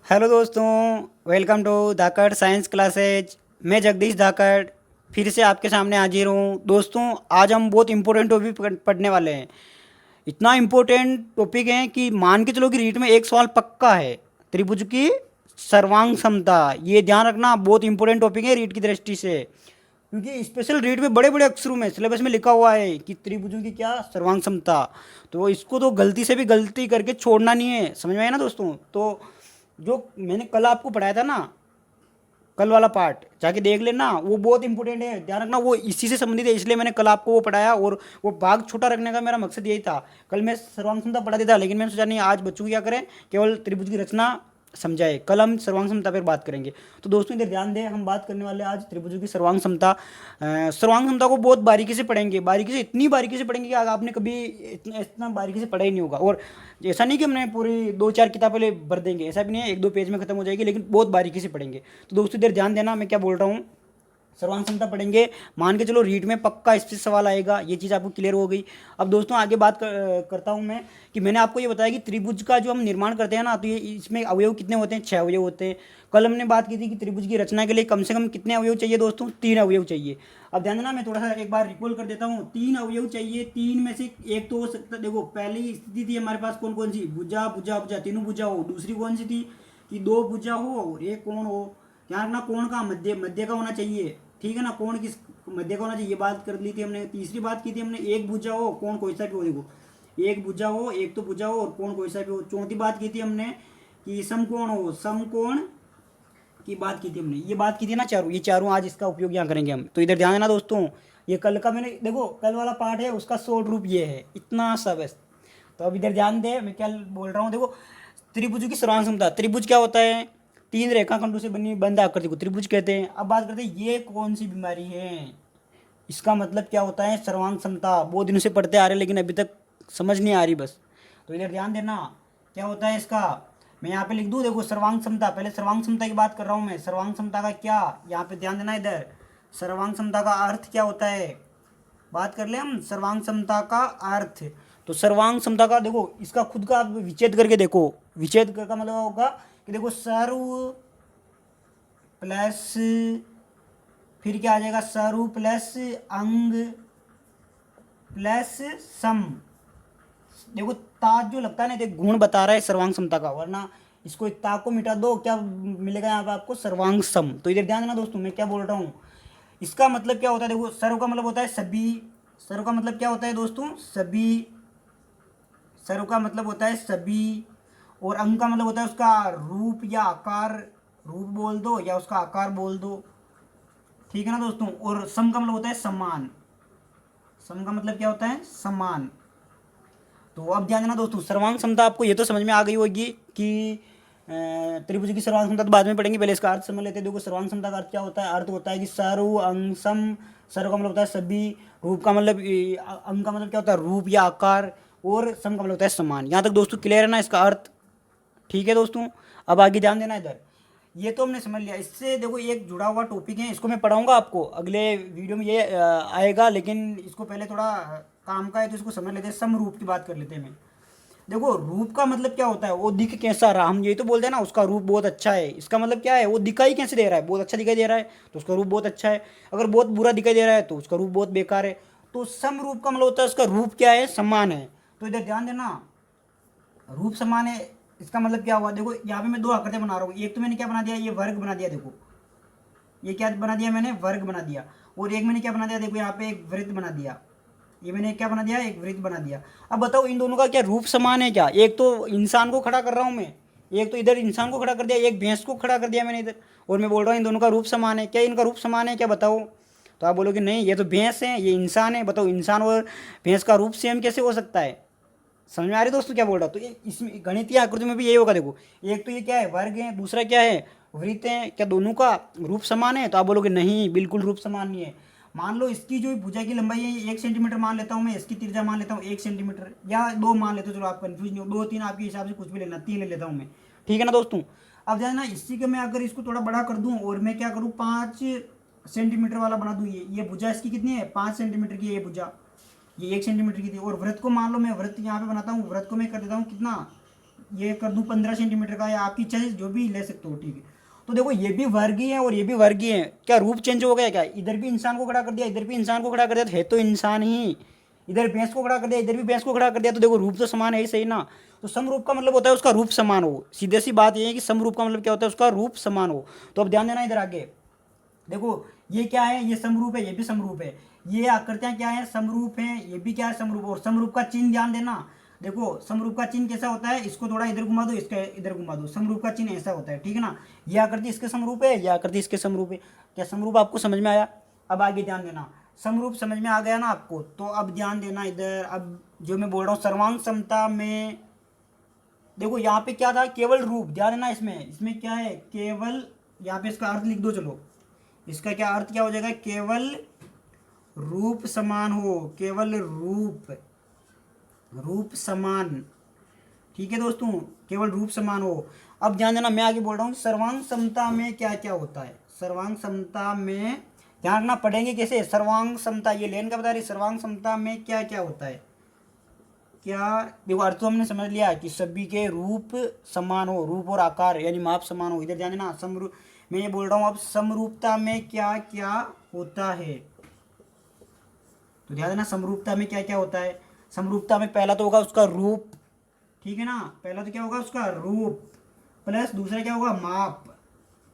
Hello दोस्तों, welcome to Dhakad science classes. मैं जगदीश धाकड़ फिर से आपके सामने हाजिर हूँ। दोस्तों, आज हम बहुत इंपॉर्टेंट टॉपिक पढ़ने वाले हैं। इतना इम्पोर्टेंट टॉपिक है कि मान के चलो कि रीट में एक सवाल पक्का है। त्रिभुज की सर्वांग समता, ये ध्यान रखना, बहुत इंपॉर्टेंट टॉपिक है रीट की दृष्टि से, क्योंकि स्पेशल रीट में बड़े बड़े अक्षरों में सिलेबस में लिखा हुआ है कि त्रिभुजों की क्या सर्वांग समता। तो इसको तो गलती से भी गलती करके छोड़ना नहीं है, समझ में आया ना दोस्तों। तो जो मैंने कल आपको पढ़ाया था ना, कल वाला पार्ट जाके देख लेना, वो बहुत इंपॉर्टेंट है, ध्यान रखना, वो इसी से संबंधित है, इसलिए मैंने कल आपको वो पढ़ाया। और वो भाग छोटा रखने का मेरा मकसद यही था। कल मैं सर्वांग क्षमता पढ़ा देता, लेकिन मैंने सोचा नहीं, आज बच्चों को क्या करें, केवल त्रिभुज की रचना समझाए। कल हम सर्वांग क्षमता पर बात करेंगे। तो दोस्तों इधर ध्यान दें, हम बात करने वाले हैं आज त्रिभुजों की सर्वांग क्षमता। सर्वांग क्षमता को बहुत बारीकी से पढ़ेंगे, बारीकी से, इतनी बारीकी से पढ़ेंगे कि आपने कभी इतना इतना बारीकी से पढ़ा ही नहीं होगा। और ऐसा नहीं कि हमने पूरी दो चार किताबें भर देंगे, ऐसा भी नहीं है, एक दो पेज में खत्म हो जाएगी, लेकिन बहुत बारीकी से पढ़ेंगे। तो दोस्तों इधर ध्यान देना, मैं क्या बोल रहा हूँ। सर्वांग क्षमता पढ़ेंगे, मान के चलो रीट में पक्का इस पे सवाल आएगा, ये चीज़ आपको क्लियर हो गई। अब दोस्तों आगे बात करता हूँ मैं, कि मैंने आपको ये बताया कि त्रिभुज का जो हम निर्माण करते हैं ना, तो ये इसमें अवयव कितने होते हैं, 6 अवयव होते हैं। कल हमने बात की थी कि त्रिभुज की रचना के लिए कम से कम कितने अवयव चाहिए दोस्तों, 3 अवयव चाहिए। अब ध्यान देना, मैं थोड़ा सा एक बार रिकॉल कर देता हूँ। 3 अवयव चाहिए, 3 में से एक तो हो सकता, देखो पहली स्थिति थी हमारे पास कौन कौन सी, भुजा भुजा भुजा, तीनों भुजा हो। दूसरी कौन सी थी कि 2 भुजा हो और एक कोण हो। ध्यान रखना, कोण का मध्य मध्य का होना चाहिए, ठीक है ना, कोण किस मध्य का होना चाहिए, ये बात कर ली थी हमने। तीसरी बात की थी हमने, एक भुजा हो, कोण कोई सा भी हो, देखो एक भुजा हो, एक तो भुजा हो और कोण कोई सा भी हो। चौथी बात की थी हमने कि समकोण हो, समकोण की बात की थी हमने, ये बात की थी ना चारों, ये चारों आज इसका उपयोग यहाँ करेंगे हम। तो इधर ध्यान देना दोस्तों, ये कल का मैंने, देखो कल वाला पार्ट है, उसका शॉर्ट रूप ये है, इतना सा बस। तो अब इधर ध्यान दे, मैं क्या बोल रहा हूँ, देखो त्रिभुज की सर्वांग क्षमता। त्रिभुज क्या होता है, 3 रेखाखंडों से बनी बंद आकृति को त्रिभुज कहते हैं। अब बात करते हैं ये कौन सी बीमारी है, इसका मतलब क्या होता है सर्वांग क्षमता। बहुत दिनों से पढ़ते आ रहे हैं, लेकिन अभी तक समझ नहीं आ रही बस। तो इधर ध्यान देना, क्या होता है इसका, मैं यहाँ पे लिख दूँ, देखो सर्वांग क्षमता, पहले सर्वांग क्षमता की बात कर रहा हूँ मैं। सर्वांग क्षमता का क्या, यहाँ पे ध्यान देना इधर, सर्वांग क्षमता का अर्थ क्या होता है, बात कर ले हम सर्वांग क्षमता का अर्थ। तो सर्वांग क्षमता का देखो, इसका खुद का आप विच्छेद करके देखो, विच्छेद का मतलब होगा कि देखो सर्व प्लस, फिर क्या आ जाएगा, सर्व प्लस अंग प्लस सम। देखो ता जो लगता है ना, देखो गुण बता रहा है सर्वांग क्षमता का, वरना इसको ता को मिटा दो, क्या मिलेगा यहाँ पे आपको, सर्वांग सम। तो इधर ध्यान देना दोस्तों, मैं क्या बोल रहा हूँ, इसका मतलब क्या होता है, देखो सर्व का मतलब होता है सभी, सर्व का मतलब क्या होता है दोस्तों, सभी, सर्व का मतलब होता है सभी। और अंग का मतलब होता है उसका रूप या आकार, रूप बोल दो या उसका आकार बोल दो, ठीक है ना दोस्तों। और सम का मतलब होता है समान, सम का मतलब क्या होता है, समान। तो अब ध्यान देना दोस्तों, सर्वांग क्षमता आपको ये तो समझ में आ गई होगी कि त्रिभुज की सर्वांग क्षमता तो बाद में पढ़ेंगे, पहले इसका अर्थ समझ लेते हैं। देखो सर्वांग क्षमता का अर्थ क्या होता है, अर्थ होता है कि सर्व अंग सम। सर्व का मतलब होता है सभी, रूप का मतलब अंग का मतलब क्या होता है, रूप या आकार, और सम का मतलब होता है समान। यहाँ तक दोस्तों क्लियर है ना इसका अर्थ, ठीक है दोस्तों। अब आगे ध्यान देना इधर, ये तो हमने समझ लिया। इससे देखो एक जुड़ा हुआ टॉपिक है, इसको मैं पढ़ाऊंगा आपको अगले वीडियो में, ये आएगा, लेकिन इसको पहले थोड़ा काम का है, तो इसको समझ लेते हैं। समरूप की बात कर लेते हैं। मैं देखो रूप का मतलब क्या होता है, वो दिख कैसा रहा, हम ये तो बोलते हैं ना उसका रूप बहुत अच्छा है, इसका मतलब क्या है, वो दिखाई कैसे दे रहा है, बहुत अच्छा दिखाई दे रहा है तो उसका रूप बहुत अच्छा है। अगर बहुत बुरा दिखाई दे रहा है तो उसका रूप बहुत बेकार है। तो समरूप का मतलब होता है उसका रूप क्या है, समान है। तो इधर ध्यान देना, रूप समान है, इसका मतलब क्या हुआ, देखो यहाँ पे मैं 2 आकृतियां बना रहा हूँ। एक तो मैंने क्या बना दिया, ये वर्ग बना दिया, देखो ये क्या बना दिया मैंने, वर्ग बना दिया। और एक मैंने क्या बना दिया, देखो यहाँ पे एक वृत्त बना दिया, ये मैंने क्या बना दिया, एक वृत्त बना दिया। अब बताओ इन दोनों का क्या रूप समान है क्या, एक तो इंसान को खड़ा कर रहा हूँ मैं, एक तो इधर इंसान को खड़ा कर दिया, एक भैंस को खड़ा कर दिया मैंने इधर, और मैं बोल रहा हूँ इन दोनों का रूप समान है क्या, इनका रूप समान है क्या, बताओ। तो आप बोलोगे नहीं, ये तो भैंस है, ये इंसान है। बताओ इंसान और भैंस का रूप सेम कैसे हो सकता है, समझ में आ रही दोस्तों क्या बोल रहा हूँ। तो इसमें गणितीय आकृति में भी यही होगा, देखो एक तो ये क्या है, वर्ग है, दूसरा क्या है, वृत्त है, क्या दोनों का रूप समान है। तो आप बोलोगे नहीं, बिल्कुल रूप समान नहीं है। मान लो इसकी जो भुजा की लंबाई है 1 सेंटीमीटर मान लेता हूँ मैं, इसकी त्रिज्या मान लेता हूँ 1 सेंटीमीटर, या 2 मान लेते हो, चलो आप कंफ्यूज नहीं हो, 2 3 आपके हिसाब से कुछ भी लेना, 3 ले लेता हूँ मैं, ठीक है ना दोस्तों। अब ध्यान ना, इसी का मैं अगर इसको थोड़ा बड़ा कर दूँ और मैं क्या करूँ, 5 सेंटीमीटर वाला बना दूँ, ये भुजा इसकी कितनी है, 5 सेंटीमीटर की, ये भुजा ये 1 सेंटीमीटर की थी। और वृत्त को मान लो, मैं वृत्त यहाँ पे बनाता हूँ, वृत्त को मैं कर देता हूँ कितना, ये कर दूं 15 सेंटीमीटर का, या आपकी इच्छा से जो भी ले सकते हो, ठीक है। तो देखो ये भी वर्गीय है और ये भी वर्गीय है, क्या रूप चेंज हो गया क्या? इधर भी इंसान को खड़ा कर दिया, इधर भी इंसान को खड़ा कर दिया, तो है तो इंसान ही। इधर भैंस को खड़ा कर दिया, इधर भी भैंस को खड़ा कर दिया, तो देखो रूप तो समान है ही, सही ना। तो समरूप का मतलब होता है उसका रूप समान हो। सीधे सी बात ये है कि समरूप का मतलब क्या होता है, उसका रूप समान हो। तो अब ध्यान देना इधर आगे, देखो ये क्या है, ये समरूप है, ये भी समरूप है। ये आकृतियां क्या है, समरूप हैं, ये भी क्या है, समरूप। और समरूप का चिन्ह ध्यान देना, देखो समरूप का चिन्ह कैसा होता है, इसको थोड़ा इधर घुमा दो, इसका इधर घुमा दो, समरूप का चिन्ह ऐसा होता है, ठीक है ना। ये आकृति इसके समरूप है, ये आकृति इसके समरूप है। क्या समरूप आपको समझ में आया? अब आगे ध्यान देना, समरूप समझ में आ गया ना आपको, तो अब ध्यान देना इधर। अब जो मैं बोल रहा हूँ सर्वांग समता में, देखो यहाँ पे क्या था, केवल रूप, ध्यान देना इसमें, इसमें क्या है, केवल, यहाँ पे इसका अर्थ लिख दो, चलो इसका क्या अर्थ क्या हो जाएगा, केवल रूप समान हो, केवल रूप, रूप समान, ठीक है दोस्तों, केवल रूप समान हो। अब ध्यान देना, मैं आगे बोल रहा हूँ सर्वांग समता में क्या क्या होता है। सर्वांग समता में ध्यान रखना, पढ़ेंगे कैसे, सर्वांग समता, ये लेन का बता रही, सर्वांग समता में क्या क्या होता है, क्या, देखो अर्थ तो हमने समझ लिया कि सभी के रूप समान हो, रूप और आकार यानी माप समान हो। इधर ध्यान देना, समरूप, मैं ये बोल रहा हूँ अब समरूपता में क्या क्या होता है। तो ध्यान देना समरूपता में क्या क्या होता है। समरूपता में पहला तो होगा उसका रूप, ठीक है ना, पहला तो क्या होगा उसका रूप, प्लस दूसरा क्या होगा, माप,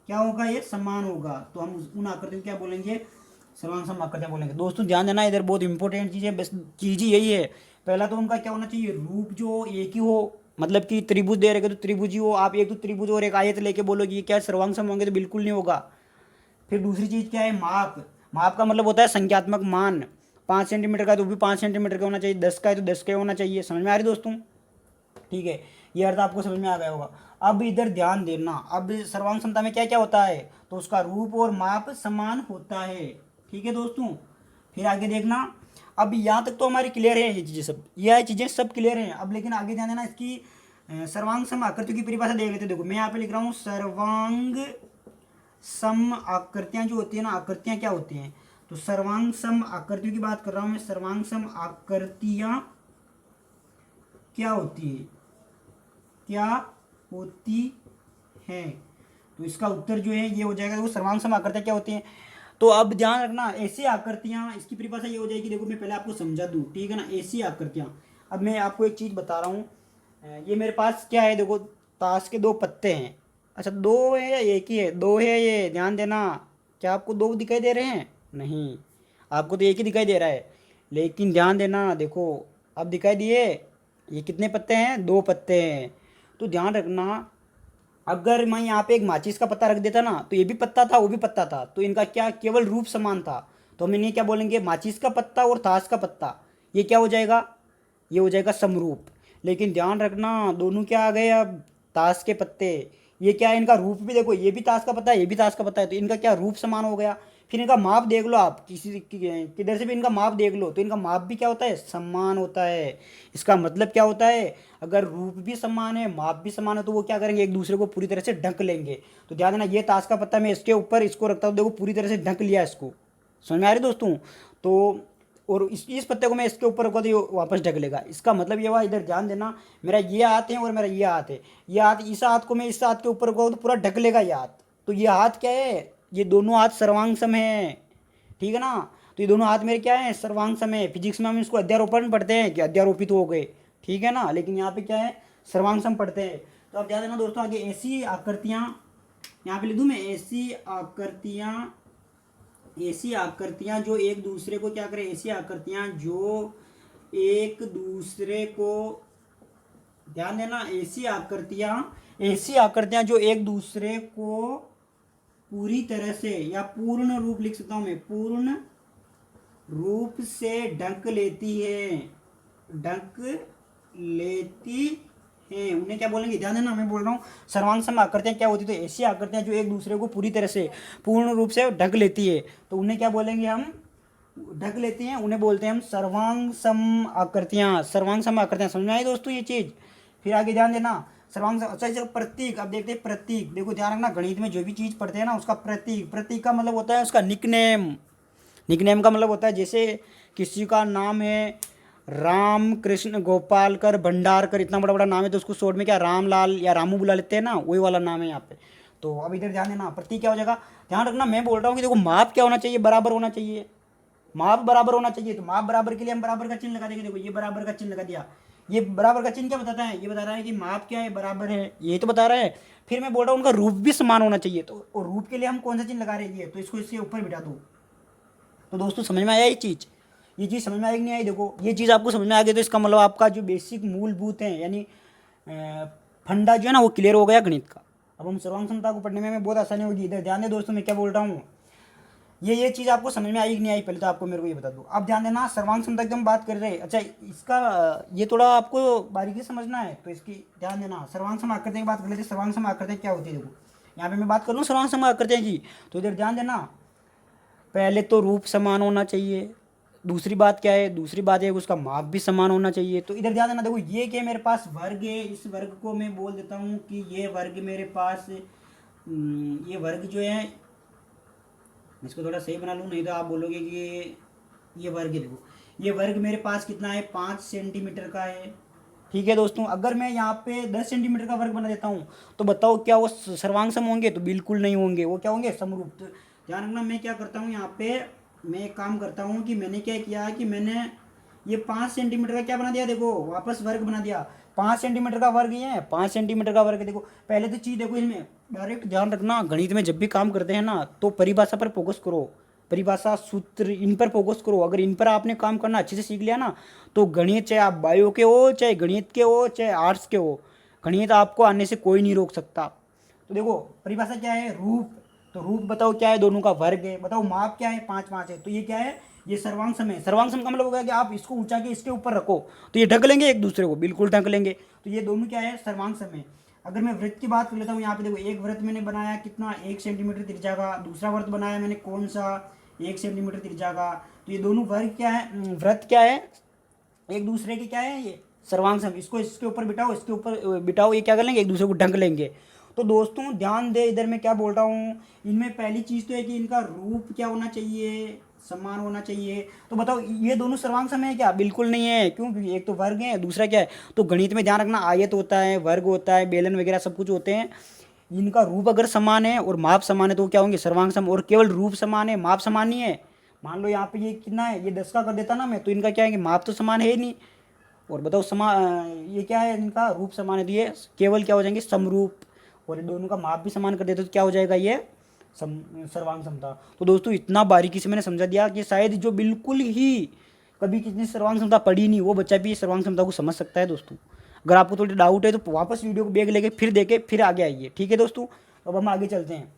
क्या होगा, ये समान होगा। तो हम उन आकृतियों को क्या बोलेंगे, सर्वांग सम आकृतियाँ बोलेंगे। दोस्तों ध्यान देना, इधर बहुत इंपॉर्टेंट चीज़ है, बस चीज़ ही यही है। पहला तो उनका क्या होना चाहिए, रूप जो एक ही हो, मतलब कि त्रिभुज दे रहे तो त्रिभुज ही हो। आप एक तो त्रिभुज और एक आयत लेके बोलोगे ये क्या सर्वांग सम होंगे, तो बिल्कुल नहीं होगा। फिर दूसरी चीज़ क्या है, माप। माप का मतलब होता है संख्यात्मक मान। 5 सेंटीमीटर का है तो भी 5 सेंटीमीटर का होना चाहिए, 10 का है तो 10 का होना चाहिए। समझ में आ रही दोस्तों, ठीक है, ये अर्थ आपको समझ में आ गया होगा। अब इधर ध्यान देना, अब सर्वांग समता में क्या क्या होता है, तो उसका रूप और माप समान होता है, ठीक है दोस्तों। फिर आगे देखना, अब यहाँ तक तो हमारी क्लियर है, ये चीज़ें सब, यह चीज़ें सब क्लियर हैं। अब लेकिन आगे ध्यान देना, इसकी सर्वांग सम आकृतियों की परिभाषा देख लेते हैं। देखो मैं यहाँ पे लिख रहा हूँ सर्वांग सम आकृतियाँ जो होती है ना, आकृतियाँ क्या होती हैं, तो सर्वांग सम आकृतियों की बात कर रहा हूँ मैं। सर्वांग सम आकृतियाँ क्या होती है, क्या होती है, तो इसका उत्तर जो है ये हो जाएगा, वो सर्वांग सम आकृतियाँ क्या होती हैं। तो अब ध्यान रखना, ऐसी आकृतियाँ, इसकी परिभाषा ये हो जाएगी, देखो मैं पहले आपको समझा दूँ, ठीक है ना, ऐसी आकृतियाँ। अब मैं आपको एक चीज़ बता रहा हूँ, ये मेरे पास क्या है, देखो ताश के 2 पत्ते हैं। अच्छा 2 है या एक ही है, 2 है, ये ध्यान देना। क्या आपको 2 दिखाई दे रहे हैं? नहीं, आपको तो एक ही दिखाई दे रहा है। लेकिन ध्यान देना, देखो अब दिखाई दिए, ये कितने पत्ते हैं, 2 पत्ते हैं। तो ध्यान रखना, अगर मैं यहाँ पे एक माचिस का पत्ता रख देता ना, तो ये भी पत्ता था वो भी पत्ता था, तो इनका क्या केवल रूप समान था। तो हम इन्हें क्या बोलेंगे, माचिस का पत्ता और ताश का पत्ता, ये क्या हो जाएगा, ये हो जाएगा समरूप। लेकिन ध्यान रखना, दोनों क्या आ गए अब, ताश के पत्ते, ये क्या है, इनका रूप भी देखो, ये भी ताश का पत्ता है, ये भी ताश का पत्ता है, तो इनका क्या रूप समान हो गया। फिर इनका माप देख लो आप, किधर से भी इनका माप देख लो, तो इनका माप भी क्या होता है, समान होता है। इसका मतलब क्या होता है, अगर रूप भी समान है, माप भी समान है, तो वो क्या करेंगे, एक दूसरे को पूरी तरह से ढक लेंगे। तो ध्यान देना, ये ताश का पत्ता मैं इसके ऊपर इसको रखता हूँ, देखो पूरी तरह से ढक लिया इसको। समझ में आ रही दोस्तों, तो और इस पत्ते को मैं इसके ऊपर रखूँ तो ये वापस ढक लेगा। इसका मतलब ये हुआ, इधर ध्यान देना, मेरा ये हाथ है और मेरा ये हाथ है, ये हाथ, इस हाथ को मैं इस हाथ के ऊपर रखूँ तो पूरा ढक लेगा ये हाथ। तो ये हाथ क्या है, ये दोनों हाथ सर्वांग सम है, ठीक है ना। तो ये दोनों हाथ मेरे क्या है, सर्वांग सम है। फिजिक्स में हम इसको अध्यारोपण पढ़ते हैं कि अध्यारोपित हो गए, ठीक है ना, लेकिन यहाँ पे क्या है, सर्वांग सम पढ़ते हैं। तो अब ध्यान देना दोस्तों, आगे ऐसी आकृतियाँ, यहाँ पे लिख दूँ मैं, ऐसी आकृतियाँ जो एक दूसरे को क्या करें, ऐसी आकृतियाँ जो एक दूसरे को, ध्यान देना, ऐसी आकृतियाँ जो एक दूसरे को पूरी तरह से, या पूर्ण रूप लिख सकता हूँ मैं, पूर्ण रूप से ढक लेती है, ढक लेती हैं, उन्हें क्या बोलेंगे, ध्यान देना मैं बोल रहा हूँ सर्वांग सम आकृतियाँ क्या होती है, तो ऐसी आकृतियाँ जो एक दूसरे को पूरी तरह से पूर्ण रूप से ढक लेती है, तो उन्हें क्या बोलेंगे हम, ढक लेती हैं, उन्हें बोलते हैं हम सर्वांग सम आकृतियाँ। सर्वांग सम आकृतियाँ, समझ में आई दोस्तों ये चीज़। फिर आगे ध्यान देना, सर्वांग सम, अच्छा इसका प्रतीक, अब देखते हैं प्रतीक। देखो ध्यान रखना, गणित में जो भी चीज़ पढ़ते हैं ना, उसका प्रतीक, प्रतीक का मतलब होता है उसका निकनेम। निकनेम का मतलब होता है जैसे किसी का नाम है, राम कृष्ण गोपालकर भंडारकर, इतना बड़ा बड़ा नाम है, तो उसको शॉर्ट में क्या रामलाल या रामू बुला लेते हैं ना, वही वाला नाम है यहाँ पे। तो अब इधर ध्यान देना, प्रतीक क्या हो जाएगा, ध्यान रखना मैं बोल रहा हूँ कि देखो माप क्या होना चाहिए, बराबर होना चाहिए, माप बराबर होना चाहिए। तो माप बराबर के लिए हम बराबर का चिन्ह लगा देंगे, देखो ये बराबर का चिन्ह लगा दिया। ये बराबर का चिन्ह क्या बताता है, ये बता रहा है कि माप क्या है, बराबर है, ये तो बता रहा है। फिर मैं बोल रहा हूँ उनका रूप भी समान होना चाहिए, तो और रूप के लिए हम कौन सा चिन्ह लगा रहे हैं, ये तो इसको इसके ऊपर बिठा दो। तो दोस्तों समझ में आया ये चीज़ समझ में आएगी नहीं आई, देखो ये चीज़ आपको समझ में आ गई तो इसका मतलब आपका जो बेसिक मूलभूत है यानी फंडा जो है ना वो क्लियर हो गया गणित का। अब हम सर्वांग क्षमता को पढ़ने में बहुत आसानी होगी। इधर ध्यान दें दोस्तों मैं क्या बोल रहा हूँ, ये चीज़ आपको समझ में आई कि नहीं आई, पहले तो आपको मेरे को ये बता दो। अब ध्यान देना सर्वांग क्षमता की हम बात कर रहे हैं, अच्छा इसका ये थोड़ा आपको बारीकी से समझना है, तो इसकी ध्यान देना। सर्वांग सम आकृति की बात कर लेते हैं, सर्वांग सम आकृति क्या होती है, देखो यहाँ पे मैं बात कर लूँ सर्वांग सम आकृति की, तो इधर ध्यान देना पहले तो रूप समान होना चाहिए, दूसरी बात क्या है, दूसरी बात है उसका माप भी समान होना चाहिए। तो इधर ध्यान देना, देखो ये क्या मेरे पास वर्ग है, इस वर्ग को मैं बोल देता हूँ कि ये वर्ग मेरे पास ये वर्ग जो है, इसको थोड़ा सही बना लूँ नहीं तो आप बोलोगे कि ये वर्ग है। देखो ये वर्ग मेरे पास कितना है, 5 सेंटीमीटर का है, ठीक है दोस्तों। अगर मैं यहाँ पे 10 सेंटीमीटर का वर्ग बना देता हूँ तो बताओ क्या वो सर्वांग सम होंगे, तो बिल्कुल नहीं होंगे, वो क्या होंगे, समरूप। तो ध्यान रखना मैं क्या करता हूँ यहाँ पे, मैं एक काम करता हूँ कि मैंने क्या किया कि मैंने ये 5 सेंटीमीटर का क्या बना दिया, देखो वापस वर्ग बना दिया। 5 सेंटीमीटर का वर्ग ये है, 5 सेंटीमीटर का वर्ग है। देखो पहले तो चीज़ देखो इसमें डायरेक्ट ध्यान रखना, गणित में जब भी काम करते हैं ना तो परिभाषा पर फोकस करो, परिभाषा सूत्र इन पर फोकस करो। अगर इन पर आपने काम करना अच्छे से सीख लिया ना तो गणित, चाहे आप बायो के हो, चाहे गणित के हो, चाहे आर्ट्स के हो, गणित आपको आने से कोई नहीं रोक सकता। तो देखो परिभाषा क्या है, रूप, तो रूप बताओ क्या है, दोनों का वर्ग है। बताओ माप क्या है, 5 5 है, तो ये क्या है, ये सर्वांग सम है। सर्वांग सम का मतलब होगा कि आप इसको ऊंचा के इसके ऊपर रखो तो ये ढक लेंगे एक दूसरे को, बिल्कुल ढक लेंगे। तो ये दोनों क्या है, सर्वांग सम है। अगर मैं वृत्त की बात कर लेता हूँ, यहाँ पे देखो एक वृत्त मैंने बनाया कितना, 1 सेंटीमीटर त्रिज्या का, दूसरा वृत्त बनाया मैंने कौन सा, 1 सेंटीमीटर त्रिज्या का। तो ये दोनों वर्ग क्या है, वृत्त क्या है, एक दूसरे के क्या है, ये सर्वांग सम। इसको इसके ऊपर बिठाओ, इसके ऊपर बिठाओ, ये क्या कर लेंगे, एक दूसरे को ढक लेंगे। तो दोस्तों ध्यान दे इधर मैं क्या बोल रहा हूँ, इनमें पहली चीज़ तो है कि इनका रूप क्या होना चाहिए, समान होना चाहिए। तो बताओ ये दोनों सर्वांग सम है क्या, बिल्कुल नहीं है, क्यों, क्योंकि एक तो वर्ग है दूसरा क्या है। तो गणित में ध्यान रखना आयत होता है, वर्ग होता है, बेलन वगैरह सब कुछ होते हैं, इनका रूप अगर समान है और माप समान है तो क्या होंगे, सर्वांग सम। और केवल रूप समान है, माप समान नहीं है। मान लो यहाँ पे ये कितना है, ये 10 का कर देता ना मैं, तो इनका क्या है कि माप तो समान है ही नहीं। और बताओ ये क्या है, इनका रूप समान है, तो ये केवल क्या हो जाएंगे, समरूप। और ये दोनों का माप भी समान कर देते तो क्या हो जाएगा, ये सर्वांग समता। तो दोस्तों इतना बारीकी से मैंने समझा दिया कि शायद जो बिल्कुल ही कभी किसी ने सर्वांग समता पढ़ी नहीं वो बच्चा भी सर्वांग समता को समझ सकता है दोस्तों। अगर आपको थोड़ी डाउट है तो वापस वीडियो को बैग लेके फिर देखे फिर आगे आइए, ठीक है दोस्तों। अब हम आगे चलते हैं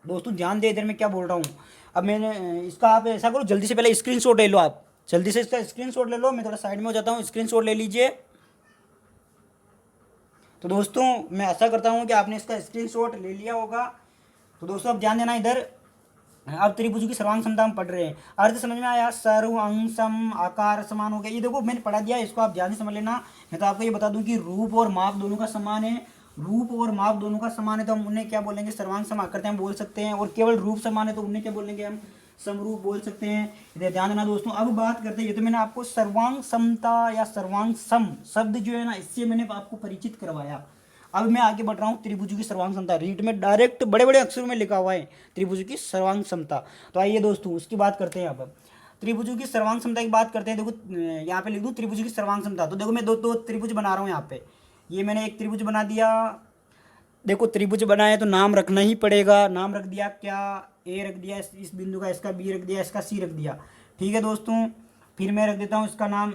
दोस्तों, ध्यान दे इधर मैं क्या बोल रहा हूँ। अब मैंने इसका आप ऐसा करो, जल्दी से पहले स्क्रीनशॉट ले लो, आप जल्दी से इसका स्क्रीनशॉट ले लो, मैं थोड़ा साइड में हो जाता हूँ, स्क्रीनशॉट ले लीजिए। तो दोस्तों मैं आशा करता हूँ कि आपने इसका स्क्रीनशॉट ले लिया होगा। तो दोस्तों अब ध्यान देना इधर, अब त्रिभुज की सर्वांग क्षमता हम पढ़ रहे हैं। अर्थ समझ में आया, सर्व अंग सम आकार समान हो गया, ये देखो मैंने पढ़ा दिया, इसको आप ध्यान से समझ लेना। मैं तो आपको ये बता दूं कि रूप और माप दोनों का समान है, रूप और माप दोनों का समान है तो हम उन्हें क्या बोलेंगे, सर्वांग सम आकृति हम बोल सकते हैं। और केवल रूप समान है तो उन्हें क्या बोलेंगे, हम समरूप बोल सकते हैं। इधर ध्यान देना दोस्तों। अब बात करते हैं, ये तो मैंने आपको सर्वांग समता या सर्वांग सम शब्द जो है ना इससे मैंने आपको परिचित करवाया। अब मैं आगे बढ़ रहा हूँ, त्रिभुज की सर्वांग समता, रीट में डायरेक्ट बड़े बड़े अक्षरों में लिखा हुआ है त्रिभुज की सर्वांग समता। तो आइए दोस्तों उसकी बात करते हैं। अब त्रिभुज की सर्वांग समता की बात करते हैं। देखो यहाँ पे लिख दूँ त्रिभुज की सर्वांग समता, तो देखो मैं दो त्रिभुज बना रहा हूँ यहाँ पे। ये मैंने एक त्रिभुज बना दिया, देखो त्रिभुज बनाया तो नाम रखना ही पड़ेगा। नाम रख दिया क्या, ए रख दिया इस बिंदु का, इसका बी रख दिया, इसका सी रख दिया, ठीक है दोस्तों। फिर मैं रख देता हूँ इसका नाम,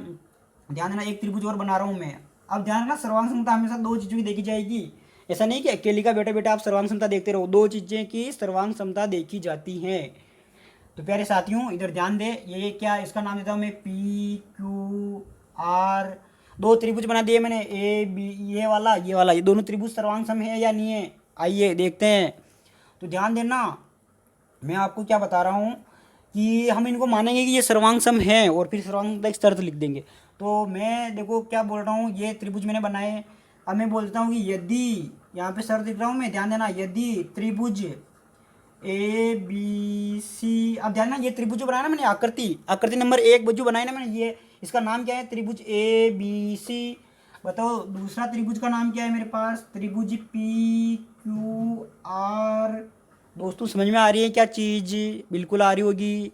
ध्यान देना एक त्रिभुज और बना रहा हूँ मैं। अब ध्यान रखना सर्वांग समता हमेशा दो चीज़ों की देखी जाएगी, ऐसा नहीं कि अकेली का बेटा बेटा आप सर्वांग समता देखते रहो, दो चीज़ें की सर्वांग समता देखी जाती हैं। तो प्यारे साथियों इधर ध्यान दे, ये क्या, इसका नाम देता हूँ मैं पी क्यू आर। दो त्रिभुज बना दिए मैंने, ए बी, ये वाला ये वाला, ये दोनों त्रिभुज सर्वांग सम है या नहीं है, आइए देखते हैं। तो ध्यान देना मैं आपको क्या बता रहा हूँ कि हम इनको मानेंगे कि ये सर्वांग सम है और फिर सर्वांग समता की शर्त लिख देंगे। तो मैं देखो क्या बोल रहा हूँ, ये त्रिभुज मैंने बनाए। अब मैं बोलता हूँ कि यदि, यहाँ पे शर्त लिख रहा हूँ मैं, ध्यान देना, यदि त्रिभुज ए बी सी, अब ध्यान ना ये त्रिभुज जो बनाया ना मैंने, आकृति नंबर 1 जो बनाया ना मैंने, इसका नाम क्या है? त्रिभुज ए बी सी। बताओ दूसरा त्रिभुज का नाम क्या है मेरे पास? त्रिभुज पी क्यू आर। दोस्तों समझ में आ रही है क्या चीज़? बिल्कुल आ रही होगी।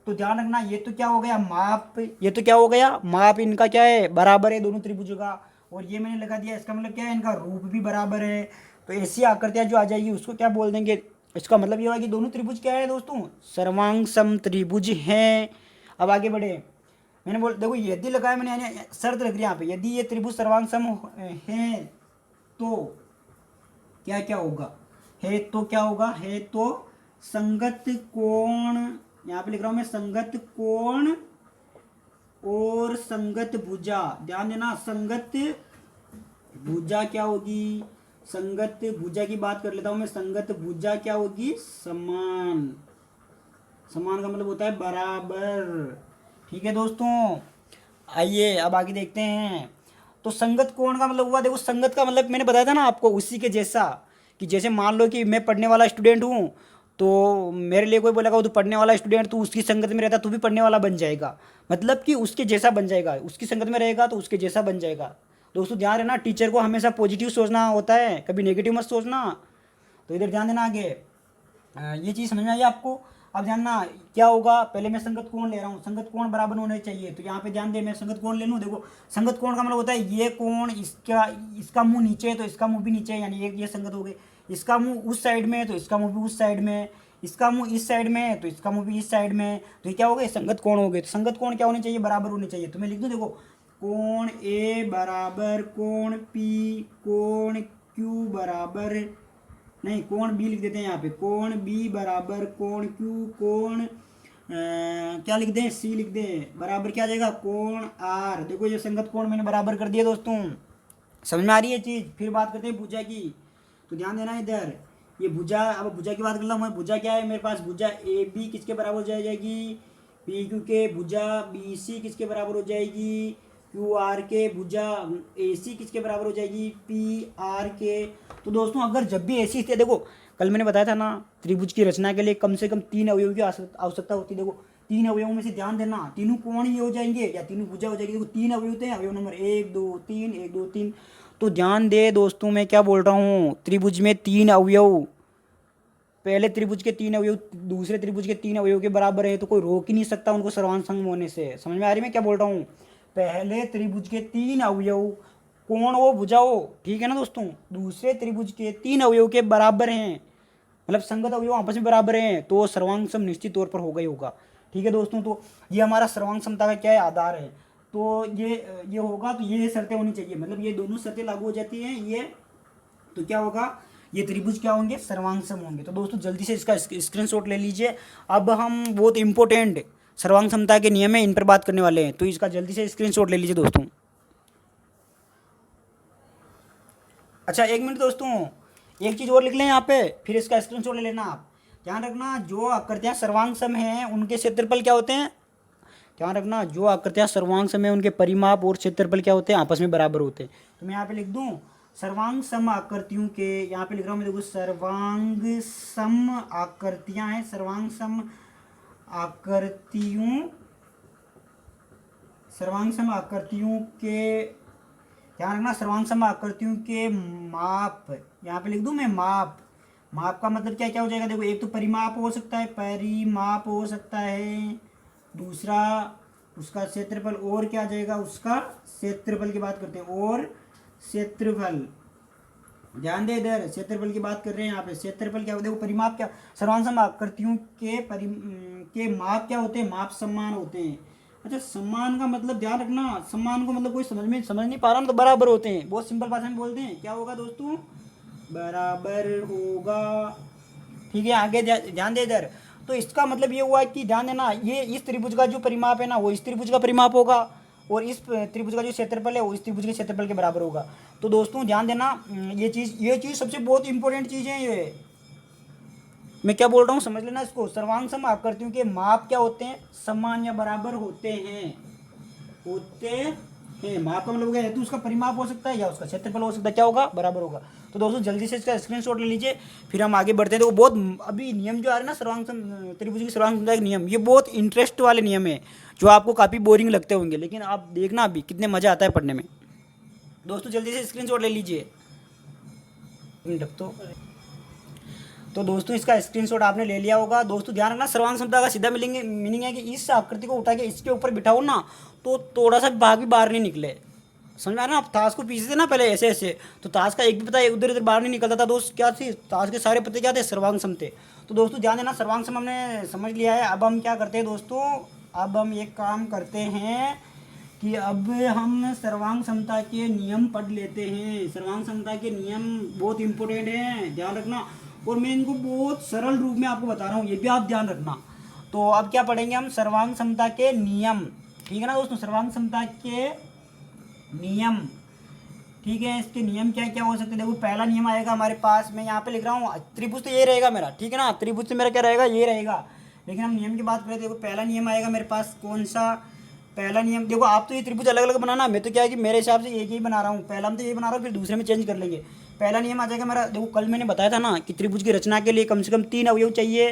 तो ध्यान रखना, ये तो क्या हो गया? माप। ये तो क्या हो गया? माप इनका क्या है? बराबर है दोनों त्रिभुजों का। और ये मैंने लगा दिया, इसका मतलब क्या है? इनका रूप भी बराबर है। तो ऐसी आकृतियाँ जो आ जाएगी उसको क्या बोल देंगे? इसका मतलब ये होगा कि दोनों त्रिभुज क्या है दोस्तों? सर्वांग सम त्रिभुज हैं। अब आगे बढ़े। मैंने बोल देखो, यदि लगाया मैंने, यानी शर्त लग रही है यहाँ पे, यदि ये त्रिभुज सर्वांग सम है तो क्या क्या होगा? है तो क्या होगा? है तो संगत कोण, यहाँ पे लिख रहा हूं मैं, संगत कोण और संगत भुजा। ध्यान देना, संगत भुजा क्या होगी? संगत भुजा की बात कर लेता हूं मैं। संगत भुजा क्या होगी? समान। समान का मतलब होता है बराबर। ठीक है दोस्तों, आइए अब आगे देखते हैं। तो संगत कोण का मतलब हुआ, देखो संगत का मतलब मैंने बताया था ना आपको, उसी के जैसा। कि जैसे मान लो कि मैं पढ़ने वाला स्टूडेंट हूँ, तो मेरे लिए कोई बोलेगा तू पढ़ने वाला स्टूडेंट, तू उसकी संगत में रहता तू भी पढ़ने वाला बन जाएगा। मतलब कि उसके जैसा बन जाएगा, उसकी संगत में रहेगा तो उसके जैसा बन जाएगा। दोस्तों ध्यान रखना, टीचर को हमेशा पॉजिटिव सोचना होता है, कभी नेगेटिव मत सोचना। तो इधर ध्यान देना आगे। ये चीज़ समझ में आई आपको? अब जानना क्या होगा, पहले मैं संगत कोण ले रहा हूँ, संगत कोण बराबर होने चाहिए। तो यहाँ पे ध्यान दे, मैं संगत कोण ले लूँ। देखो संगत कोण का मतलब होता है ये कोण, इसका मुंह नीचे है तो इसका मुंह भी नीचे है, यानी ये संगत हो गई। इसका मुंह उस साइड में है तो इसका मुंह भी उस साइड में है। इसका मुंह इस साइड में है तो इसका मुंह भी इस साइड में है। तो ये क्या हो गए? संगत कोण हो गए। तो संगत कोण क्या होने चाहिए? बराबर होने चाहिए। तो मैं लिख दूँ, देखो कोण ए बराबर कोण पी, कोण क्यू बराबर, नहीं कोण बी लिख देते हैं यहाँ पे, कोण बी बराबर कोण क्यू, कोण क्या लिख दें? सी लिख दें। बराबर क्या आ जाएगा? कोण आर। देखो ये संगत कोण मैंने बराबर कर दिया दोस्तों। समझ में आ रही है चीज़? फिर बात करते हैं भुजा की। तो ध्यान देना इधर, ये भुजा, अब भुजा की बात कर रहा हूँ मैं। भुजा क्या है मेरे पास? भुजा ए बी किसके बराबर हो जाएगी? पी क्यू के। भुजा बी सी किसके बराबर हो जाएगी? क्यू आर के। भुजा ए सी किसके बराबर हो जाएगी? पी आर के। तो दोस्तों अगर जब भी ऐसी स्थिति, देखो कल मैंने बताया था ना, त्रिभुज की रचना के लिए कम से कम 3 अवयवों की आवश्यकता होती है। देखो 3 अवयवों में से ध्यान देना, तीनों कोण ही हो जाएंगे या तीनों भुजा हो जाएगी। देखो 3 अवयव होते हैं, अवयव नंबर 1 2 3, 1 2 3। तो ध्यान दे दोस्तों, मैं क्या बोल रहा हूँ, त्रिभुज में 3 अवयव, पहले त्रिभुज के 3 अवयव दूसरे त्रिभुज के 3 अवयव के बराबर है, तो कोई रोक ही नहीं सकता उनको सर्वांग संग होने से। समझ में आ रही मैं क्या बोल रहा हूँ? पहले त्रिभुज के 3 अवयव, कोण हो भुजा हो, ठीक है ना दोस्तों, दूसरे त्रिभुज के 3 अवयव के बराबर हैं, मतलब संगत अवयव आपस में बराबर हैं, तो सर्वांग सम निश्चित तौर पर होगा ही होगा। ठीक है दोस्तों, तो ये हमारा सर्वांग समता का क्या है? आधार है। तो ये होगा, तो ये शर्तें होनी चाहिए, मतलब ये दोनों शर्तें लागू हो जाती हैं ये, तो क्या होगा? ये त्रिभुज क्या होंगे? सर्वांग सम होंगे। तो दोस्तों जल्दी से इसका स्क्रीनशॉट ले लीजिए। अब हम बहुत इंपॉर्टेंट सर्वांग समता के नियम है, इन पर बात करने वाले हैं, तो इसका जल्दी से स्क्रीनशॉट ले लीजिए दोस्तों। अच्छा एक मिनट दोस्तों, एक चीज़ और लिख लें यहाँ पे, फिर इसका स्क्रीनशॉट ले लेना आप। ध्यान रखना, जो आकृतियाँ सर्वांग सम हैं उनके क्षेत्रफल क्या होते हैं? ध्यान रखना, जो आकृतियाँ सर्वांग सम हैं उनके परिमाप और क्षेत्रफल क्या होते हैं? आपस में बराबर होते हैं। तो मैं यहाँ पे लिख दूँ, सर्वांग सम आकृतियों के, यहाँ पे लिख रहा हूँ मैं, देखो सर्वांग सम आकृतियाँ हैं, सर्वांग सम आकृतियों, सर्वांग सम आकृतियों के, ध्यान रखना, सर्वांग सम आकृतियों के माप, यहाँ पे लिख दूँ मैं माप। माप का मतलब क्या क्या हो जाएगा? देखो एक तो परिमाप हो सकता है, परिमाप हो सकता है, दूसरा उसका क्षेत्रफल, और क्या आ जाएगा? उसका क्षेत्रफल की बात करते हैं, और क्षेत्रफल। ध्यान दे, इधर क्षेत्रफल की बात कर रहे हैं यहाँ पे। क्षेत्रफल क्या होता है? देखो परिमाप क्या, सर्वांग सम आकृतियों के माप क्या होते हैं? माप समान होते हैं। अच्छा सम्मान का मतलब ध्यान रखना, सम्मान को मतलब कोई समझ नहीं पा रहा ना, तो बराबर होते हैं, बहुत सिंपल भाषा में बोलते हैं, क्या होगा दोस्तों? बराबर होगा। ठीक है, आगे ध्यान दे इधर। तो इसका मतलब ये हुआ कि ध्यान देना, ये इस त्रिभुज का जो परिमाप है ना, वो इस त्रिभुज का परिमाप होगा, और इस त्रिभुज का जो क्षेत्रफल है वो इस त्रिभुज के क्षेत्रफल के बराबर होगा। तो दोस्तों ध्यान देना, ये चीज़ सबसे बहुत इंपॉर्टेंट चीज़ है ये। मैं क्या बोल रहा हूँ समझ लेना इसको। सर्वांग सम आकृतियों के माप क्या होते हैं? समान या बराबर होते हैं, होते माप का मतलब हो गया हेतु उसका परिमाप हो सकता है या उसका क्षेत्रफल हो सकता है, क्या होगा, बराबर होगा। तो दोस्तों जल्दी से इसका स्क्रीनशॉट ले लीजिए, फिर हम आगे बढ़ते हैं। तो बहुत अभी नियम जो आ रहे हैं ना सर्वांग त्रिभुज की सर्वांग समता के नियम, ये बहुत इंटरेस्ट वाले नियम है जो आपको काफ़ी बोरिंग लगते होंगे, लेकिन आप देखना अभी कितने मज़ा आता है पढ़ने में। दोस्तों जल्दी से स्क्रीनशॉट ले लीजिए। तो दोस्तों इसका स्क्रीनशॉट आपने ले लिया होगा। दोस्तों ध्यान रखना, सर्वांग समता का सीधा मीनिंग है कि इस आकृति को उठा के इसके ऊपर बिठाओ ना, तो थोड़ा सा भाग भी बाहर नहीं निकले। समझ में आ रहा है ना? आप ताश को पीछे थे ना पहले ऐसे ऐसे, तो ताश का एक भी पता उधर इधर बाहर नहीं निकलता था। दोस्त क्या थी, ताश के सारे पत्ते क्या थे, सर्वांग सम थे। तो दोस्तों ध्यान देना, सर्वांग सम हमने समझ लिया है। अब हम क्या करते हैं दोस्तों, अब हम एक काम करते हैं कि अब हम सर्वांग समता के नियम पढ़ लेते हैं। सर्वांग समता के नियम बहुत इंपॉर्टेंट हैं, ध्यान रखना। और मैं इनको बहुत सरल रूप में आपको बता रहा हूँ, ये भी आप ध्यान रखना। तो अब क्या पढ़ेंगे हम, सर्वांग समता के नियम, ठीक है ना दोस्तों, सर्वांग समता के नियम, ठीक है। इसके नियम क्या क्या हो सकते हैं, देखो पहला नियम आएगा हमारे पास, मैं यहाँ पे लिख रहा हूँ, त्रिभुज तो ये रहेगा मेरा, ठीक है ना, त्रिभुज से मेरा क्या रहेगा, ये रहेगा। लेकिन हम नियम की बात करें, देखो पहला नियम आएगा मेरे पास, कौन सा पहला नियम, देखो आप तो ये त्रिभुज अलग अलग बनाना, मैं तो क्या है कि मेरे हिसाब से एक ही बना रहा हूँ, पहला हम तो ये बना रहा हूँ, फिर दूसरे में चेंज कर लेंगे। पहला नियम आ जाएगा मेरा, देखो कल मैंने बताया था ना कि त्रिभुज की रचना के लिए कम से कम 3 अवयव चाहिए।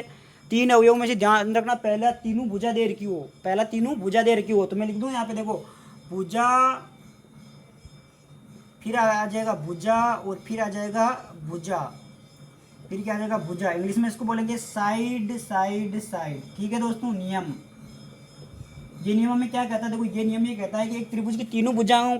3 अवयव में से ध्यान रखना, पहला तीनों भुजा दे रखी हो, पहला तीनों भुजा दे रखी हो, तो मैं लिख दूँ यहाँ पे, देखो भुजा, फिर आ जाएगा भुजा, और फिर आ जाएगा भुजा, फिर क्या आ जाएगा भुजा, इंग्लिश में इसको बोलेंगे साइड साइड साइड, ठीक है दोस्तों। नियम, ये नियम में क्या कहता है, देखो ये नियम ये कहता है कि एक त्रिभुज की तीनों भुजाओं,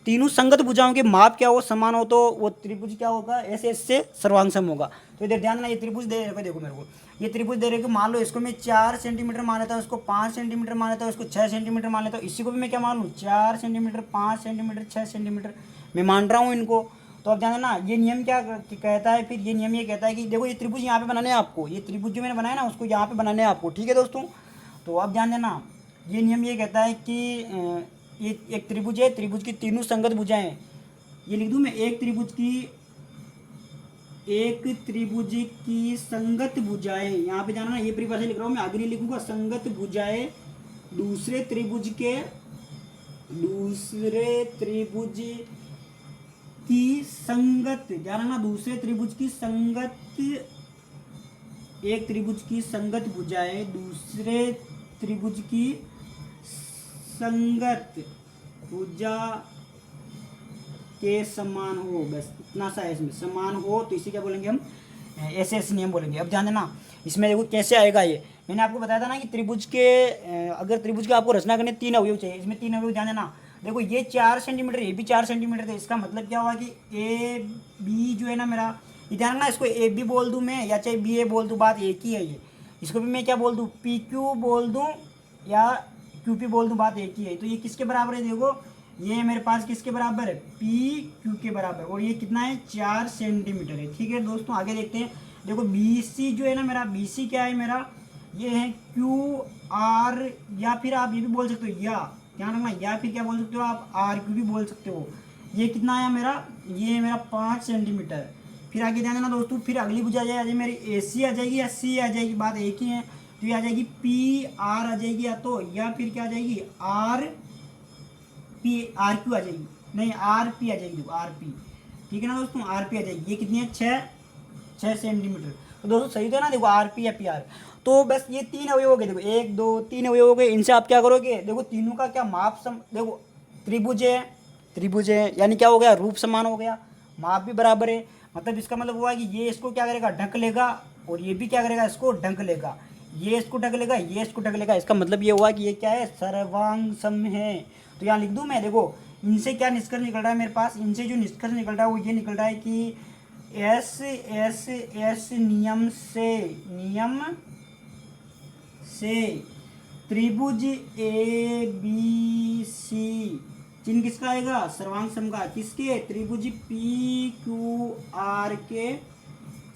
तीनों संगत भुजाओं के माप क्या हो, समान हो, तो वो त्रिभुज क्या होगा, ऐसे इससे सर्वांगसम होगा। तो इधर ध्यान देना, ये त्रिभुज दे रहे, देखो मेरे को ये त्रिभुज दे रहे कि मान लो इसको मैं 4 सेंटीमीटर मान लेता हूँ, उसको 5 सेंटीमीटर मान लेता हूँ, उसको 6 सेंटीमीटर मान लेता हूँ, इसी को भी मैं क्या मान लूँ, 4 सेंटीमीटर, 5 सेंटीमीटर, 6 सेंटीमीटर मैं मान रहा हूँ इनको। तो अब ध्यान देना, ये नियम क्या कहता है, फिर ये नियम ये कहता है कि देखो ये त्रिभुज यहाँ पे बनाने हैं आपको, ये त्रिभुज जो मैंने बनाया ना उसको यहाँ पे बनाने हैं आपको, ठीक है दोस्तों। तो अब ध्यान देना, ये नियम ये कहता है कि ये एक त्रिभुज है, त्रिभुज की तीनों संगत भुजाएं, ये लिख दूं मैं, एक त्रिभुज की संगत भुजाएं, यहाँ पे जाना ना, ये परिभाषा लिख रहा हूँ मैं, आगे नहीं लिखूंगा, संगत भुजाएं दूसरे त्रिभुज की संगत, ध्यान रखना, दूसरे त्रिभुज की संगत, एक त्रिभुज की संगत भुजाएं दूसरे त्रिभुज की संगत भुजा के समान हो, बस इतना सा है इसमें, समान हो, तो इसे क्या बोलेंगे हम, ऐसे ऐसे नियम बोलेंगे। अब ध्यान देना, इसमें देखो कैसे आएगा ये, मैंने आपको बताया था ना कि त्रिभुज के अगर त्रिभुज की आपको रचना करनी 3 अवयव चाहिए, इसमें 3 अवयव, ध्यान देना, देखो ये 4 सेंटीमीटर, ये भी 4 सेंटीमीटर थे, इसका मतलब क्या हुआ कि ए बी जो है ना मेरा, ये ध्यान रखना, इसको ए बी बोल दूँ मैं या चाहे बी ए बोल दूँ, बात एक ही है ये। इसको भी मैं क्या बोल दूँ, पी क्यू बोल दूँ या क्यू पी बोल दूँ, बात एक ही है। तो ये किसके बराबर है, देखो ये मेरे पास किसके बराबर है, पी क्यू के बराबर, और ये कितना है, 4 सेंटीमीटर है, ठीक है दोस्तों। आगे देखते हैं, देखो बी सी जो है ना मेरा, बी सी क्या है मेरा, ये है क्यू आर, या फिर आप ये भी बोल सकते हो, या ध्यान रखना, या फिर क्या बोल सकते हो आप, आर क्यू भी बोल सकते हो। ये कितना आया मेरा, ये है मेरा 5 सेंटीमीटर। फिर आगे ध्यान देना दोस्तों, फिर अगली भुजा आ जाएगी मेरी ए सी आ जाएगी या सी आ जाएगी, बात एक ही है। तो ये आ जाएगी पी आर आ जाएगी, या तो या फिर क्या आ जाएगी, आर पी, आर क्यू आ जाएगी, नहीं आर पी आ जाएगी, देखो आर पी, ठीक है ना दोस्तों, आर पी आ जाएगी। ये कितनी है, 6 सेंटीमीटर। तो दोस्तों सही तो ना, देखो आर पी या पी आर। तो बस ये 3 अवयव हो गए, देखो 1 2 3 अवयव हो गए, इनसे आप क्या करोगे, देखो तीनों का क्या माप देखो त्रिभुज है यानी क्या हो गया, रूप समान हो गया, माप भी बराबर है, मतलब इसका मतलब हुआ कि ये इसको क्या करेगा, ढक लेगा, और ये भी क्या करेगा, इसको ढक लेगा, ये इसको ढक लेगा, ये इसको ढक लेगा। इसका मतलब ये हुआ कि ये क्या है, सर्वांग सम है। तो यहाँ लिख दूँ मैं, देखो इनसे क्या निष्कर्ष निकल रहा है मेरे पास, इनसे जो निष्कर्ष निकल रहा है वो ये निकल रहा है कि एस नियम से त्रिभुज ए बी सी चिन्ह किसका आएगा, सर्वांग सम का, किसके, त्रिभुज पी क्यू आर के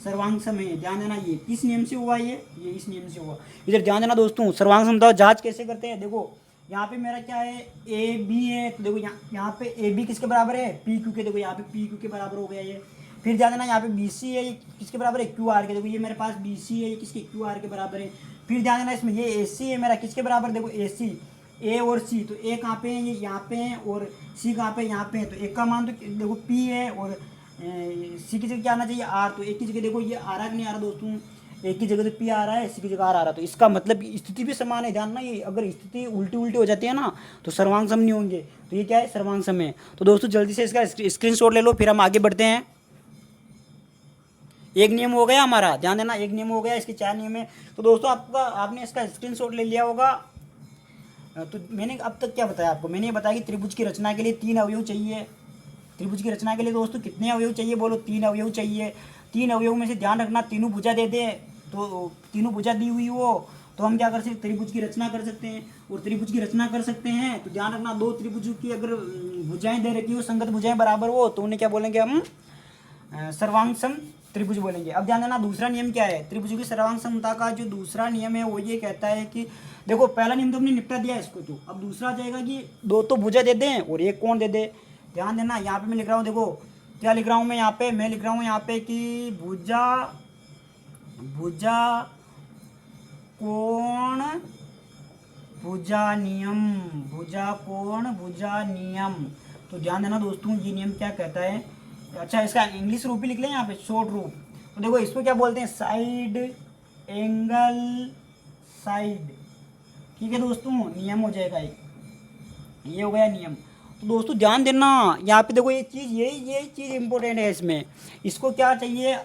सर्वांग सम है। ध्यान देना, ये किस नियम से हुआ, ये इस नियम से हुआ। इधर ध्यान देना दोस्तों, सर्वांग समता जांच कैसे करते हैं, देखो यहाँ पे मेरा क्या है, ए बी है, तो देखो यहाँ पे ए बी किसके बराबर है, पी क्यू के, देखो यहाँ पे पी क्यू के बराबर हो गया ये। फिर ध्यान देना, यहाँ पे बी सी है, ये किसके बराबर है, क्यू आर के, देखो ये मेरे पास बी सी है, ये किसके, क्यू आर के बराबर है। फिर ध्यान देना, इसमें ये ए सी है मेरा, किसके बराबर, देखो ए सी ए और सी, तो ए कहाँ पे है, ये यहाँ पे है, और सी कहाँ पे, यहाँ पे है। तो एक का मान तो देखो पी है, और सी की जगह क्या आना चाहिए, आर। तो एक की जगह देखो ये आ रहा है कि नहीं आ रहा दोस्तों, एक की जगह तो पी आ रहा है, सी की जगह आर आ रहा है। तो इसका मतलब स्थिति भी समान है, ध्यान ना, ये अगर स्थिति उल्टी उल्टी हो जाती है ना तो सर्वांग सम नहीं होंगे। तो ये क्या है, सर्वांग सम है। तो दोस्तों जल्दी से इसका स्क्रीनशॉट ले लो, फिर हम आगे बढ़ते हैं। एक नियम हो गया हमारा, ध्यान देना, एक नियम हो गया, इसके 4 नियम है। तो दोस्तों आपने इसका स्क्रीनशॉट ले लिया होगा। तो मैंने अब तक क्या बताया आपको, मैंने ये बताया कि त्रिभुज की रचना के लिए 3 अवयव चाहिए। त्रिभुज की रचना के लिए दोस्तों कितने अवयव चाहिए, बोलो, 3 अवयव चाहिए। 3 अवयव में से ध्यान रखना तीनों भुजा दे दे, तो तीनों भुजा दी हुई हो तो हम क्या कर सकते, त्रिभुज की रचना कर सकते हैं। और त्रिभुज की रचना कर सकते हैं तो ध्यान रखना, 2 त्रिभुजों की अगर भुजाएं दे रखी हो, संगत भुजाएं बराबर हो, तो उन्हें क्या बोलेंगे हम, सर्वांग सम त्रिभुज बोलेंगे। अब ध्यान देना दूसरा नियम क्या है, त्रिभुज की सर्वांग समता का जो दूसरा नियम है वो ये कहता है कि देखो पहला नियम तो हमने निपटा दिया इसको, तो अब दूसरा आ जाएगा कि 2 तो भुजा दे दें और 1 कोण दे दे। ध्यान देना यहाँ पे मैं लिख रहा हूँ, देखो क्या लिख रहा हूँ मैं यहाँ पे, मैं लिख रहा हूँ यहाँ पे कि भुजा भुजा कोण भुजा नियम, भुजा कोण भुजा नियम। तो ध्यान देना दोस्तों ये नियम क्या कहता है, अच्छा इसका इंग्लिश रूप भी लिख लें यहाँ पे, शॉर्ट रूप। तो देखो इसको क्या बोलते हैं, साइड एंगल साइड। ठीक है दोस्तों, नियम हो जाएगा ये हो गया नियम। तो दोस्तों ध्यान देना यहाँ पे देखो ये चीज़, ये चीज़ इंपॉर्टेंट है इसमें। इसको क्या चाहिए,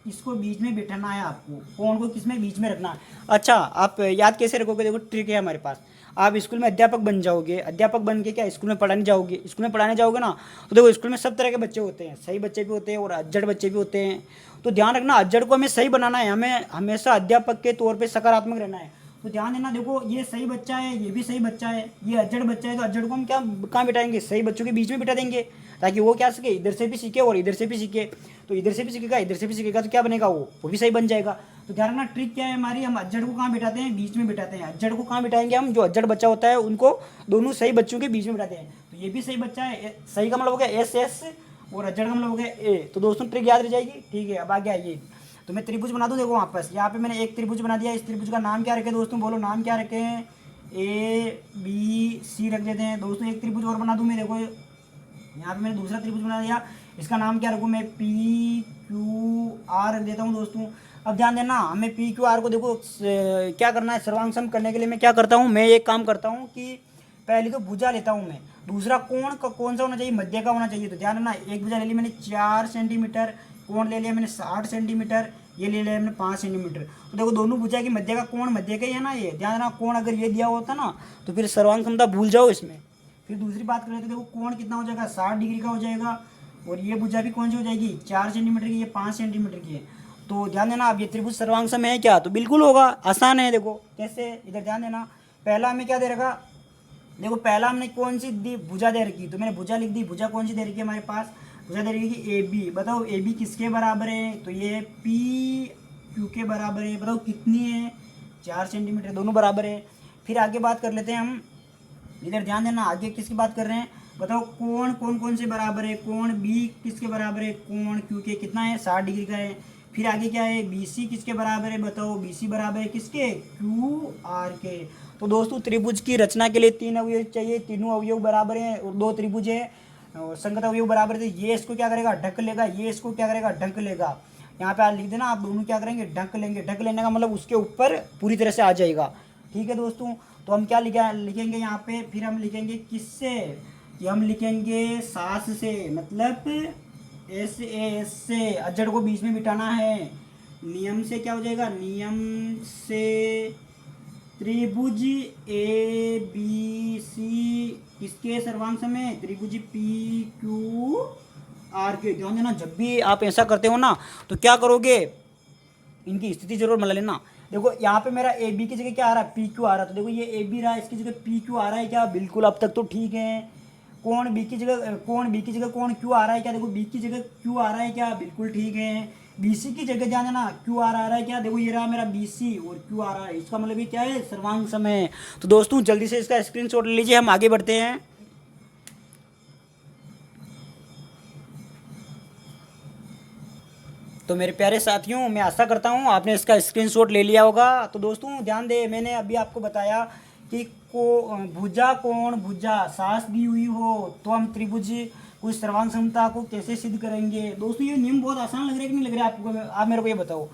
इसको बीच में बिठाना है आपको, कोण को किस में, बीच में रखना है। अच्छा आप याद कैसे रखोगे, देखो ट्रिक है हमारे पास। आप स्कूल में अध्यापक बन जाओगे, अध्यापक बन के क्या स्कूल में पढ़ाने जाओगे, स्कूल में पढ़ाने जाओगे ना, तो देखो स्कूल में सब तरह के बच्चे होते हैं, सही बच्चे भी होते हैं और अज्जड़ बच्चे भी होते हैं। तो ध्यान रखना अज्जड़ को हमें सही बनाना है, हमें हमेशा अध्यापक के तौर पर सकारात्मक रहना है। तो ध्यान देना, देखो ये सही बच्चा है, ये भी सही बच्चा है, ये अज्जड़ बच्चा है, तो अज्जड़ को हम क्या कहाँ बिठाएंगे, सही बच्चों के बीच में बिठा देंगे, ताकि वो क्या सके, इधर से भी सीखे और इधर से भी सीखे। तो इधर से भी सीखेगा इधर से भी सीखेगा तो क्या बनेगा, वो भी सही बन जाएगा। तो ध्यान रखना ट्रिक क्या है हमारी, हम अज्जड़ को कहाँ बिठाते हैं, बीच में बिठाते हैं। अज्जड़ को कहाँ बिठाएंगे हम, जो अज्जड़ बच्चा होता है उनको दोनों सही बच्चों के बीच में बिठाते हैं। तो ये भी सही बच्चा है, सही का मतलब हो गया एस और अज्जड़ का मतलब हो गया ए। तो दोस्तों ट्रिक याद रह जाएगी, ठीक है। अब आ गया ये, तो मैं त्रिभुज बना दूँ, देखो वापस यहाँ पे मैंने एक त्रिभुज बना दिया। इस त्रिभुज का नाम क्या रखें दोस्तों, बोलो नाम क्या रखें, ए बी सी रख देते हैं दोस्तों। एक त्रिभुज और बना दूँ मैं, देखो यहाँ पे मैंने दूसरा त्रिभुज बना दिया, इसका नाम क्या रखूँ मैं, पी क्यू आर रख देता हूँ दोस्तों। अब ध्यान देना, हमें पी क्यू आर को देखो क्या करना है, सर्वांग सम करने के लिए मैं क्या करता हूँ, मैं एक काम करता हूँ कि पहले तो भुजा लेता हूँ मैं, दूसरा कोण का कौन सा होना चाहिए, मध्य का होना चाहिए। तो ध्यान देना, एक भुजा ले ली मैंने 4 सेंटीमीटर, कोण ले लिया मैंने 60 सेंटीमीटर, ये ले लिया मैंने 5 सेंटीमीटर। तो देखो दोनों भुजा की मध्य का कोण मध्य का ही है ना ये। ध्यान देना कोण अगर ये दिया होता ना तो फिर सर्वांग समता भूल जाओ इसमें। फिर दूसरी बात करें तो देखो कोण कितना हो जाएगा, 60 डिग्री का हो जाएगा, और ये भुजा भी कौन सी हो जाएगी, 4 सेंटीमीटर की, ये 5 सेंटीमीटर की है। तो ध्यान देना, अब ये त्रिभुज सर्वांग सम है क्या, तो बिल्कुल होगा, आसान है। देखो कैसे, इधर ध्यान देना, पहला हमें क्या दे रखा, देखो पहला हमने कौन सी दी, भुजा दे रखी, तो मैंने भुजा लिख दी। भुजा कौन सी दे रखी है हमारे पास, भुजा दे रखी है ए बी। बताओ ए बी किसके बराबर है, तो ये पी क्यू के बराबर है। बताओ कितनी है, 4 सेंटीमीटर, दोनों बराबर है। फिर आगे बात कर लेते हैं हम, इधर ध्यान देना, आगे किसकी बात कर रहे हैं, बताओ कोण कौन कौन से बराबर है, कोण बी किसके बराबर है, कोण क्यू के कितना है, 60 डिग्री का है। फिर आगे क्या है, बी सी किसके बराबर है, बताओ बी सी बराबर है किसके, क्यू आर के। तो दोस्तों त्रिभुज की रचना के लिए 3 अवयव चाहिए, तीनों अवयव बराबर हैं और 2 त्रिभुज है और संगत अवयव बराबर थे। ये इसको क्या करेगा, ढक लेगा, ये इसको क्या करेगा, ढक लेगा। यहाँ पे आप लिख देना, आप दोनों क्या करेंगे, ढक लेंगे। ढक लेने का मतलब उसके ऊपर पूरी तरह से आ जाएगा, ठीक है दोस्तों। तो हम क्या लिखेंगे यहाँ पे, फिर हम लिखेंगे किससे, कि हम लिखेंगे सास से, मतलब एस एस से, अज्जड़ को बीच में बिठाना है। नियम से क्या हो जाएगा, नियम से त्रिभुज ए बी सी किसके सर्वांग सम है, त्रिभुज पी क्यू आर के। ध्यान देना, जब भी आप ऐसा करते हो ना तो क्या करोगे, इनकी स्थिति जरूर बना लेना। देखो यहाँ पे मेरा ए बी की जगह क्या आ रहा है, पी क्यू आ रहा है, तो देखो ये ए बी रहा है, इसकी जगह पी क्यू आ रहा है क्या, बिल्कुल अब तक तो ठीक है। कोण बी की जगह कोण क्यू आ रहा है क्या, देखो बी की जगह क्यू आ रहा है क्या, बिल्कुल ठीक है। बी सी की जगह ध्यान देना, क्यू आर आ रहा है क्या, देखो ये रहा मेरा बी सी और क्यू आ रहा है, इसका मतलब ये क्या है, सर्वांग सम है। तो दोस्तों जल्दी से इसका स्क्रीनशॉट ले लीजिए, हम आगे बढ़ते हैं। तो मेरे प्यारे साथियों, मैं आशा करता हूँ आपने इसका स्क्रीनशॉट ले लिया होगा। तो दोस्तों ध्यान दे, मैंने अभी आपको बताया कि भुजा कोण भुजा सास दी हुई हो तो हम त्रिभुज कुछ सर्वांग समता को कैसे सिद्ध करेंगे। दोस्तों ये नियम बहुत आसान लग रहा है कि नहीं लग रहा है आपको, आप मेरे को ये बताओ।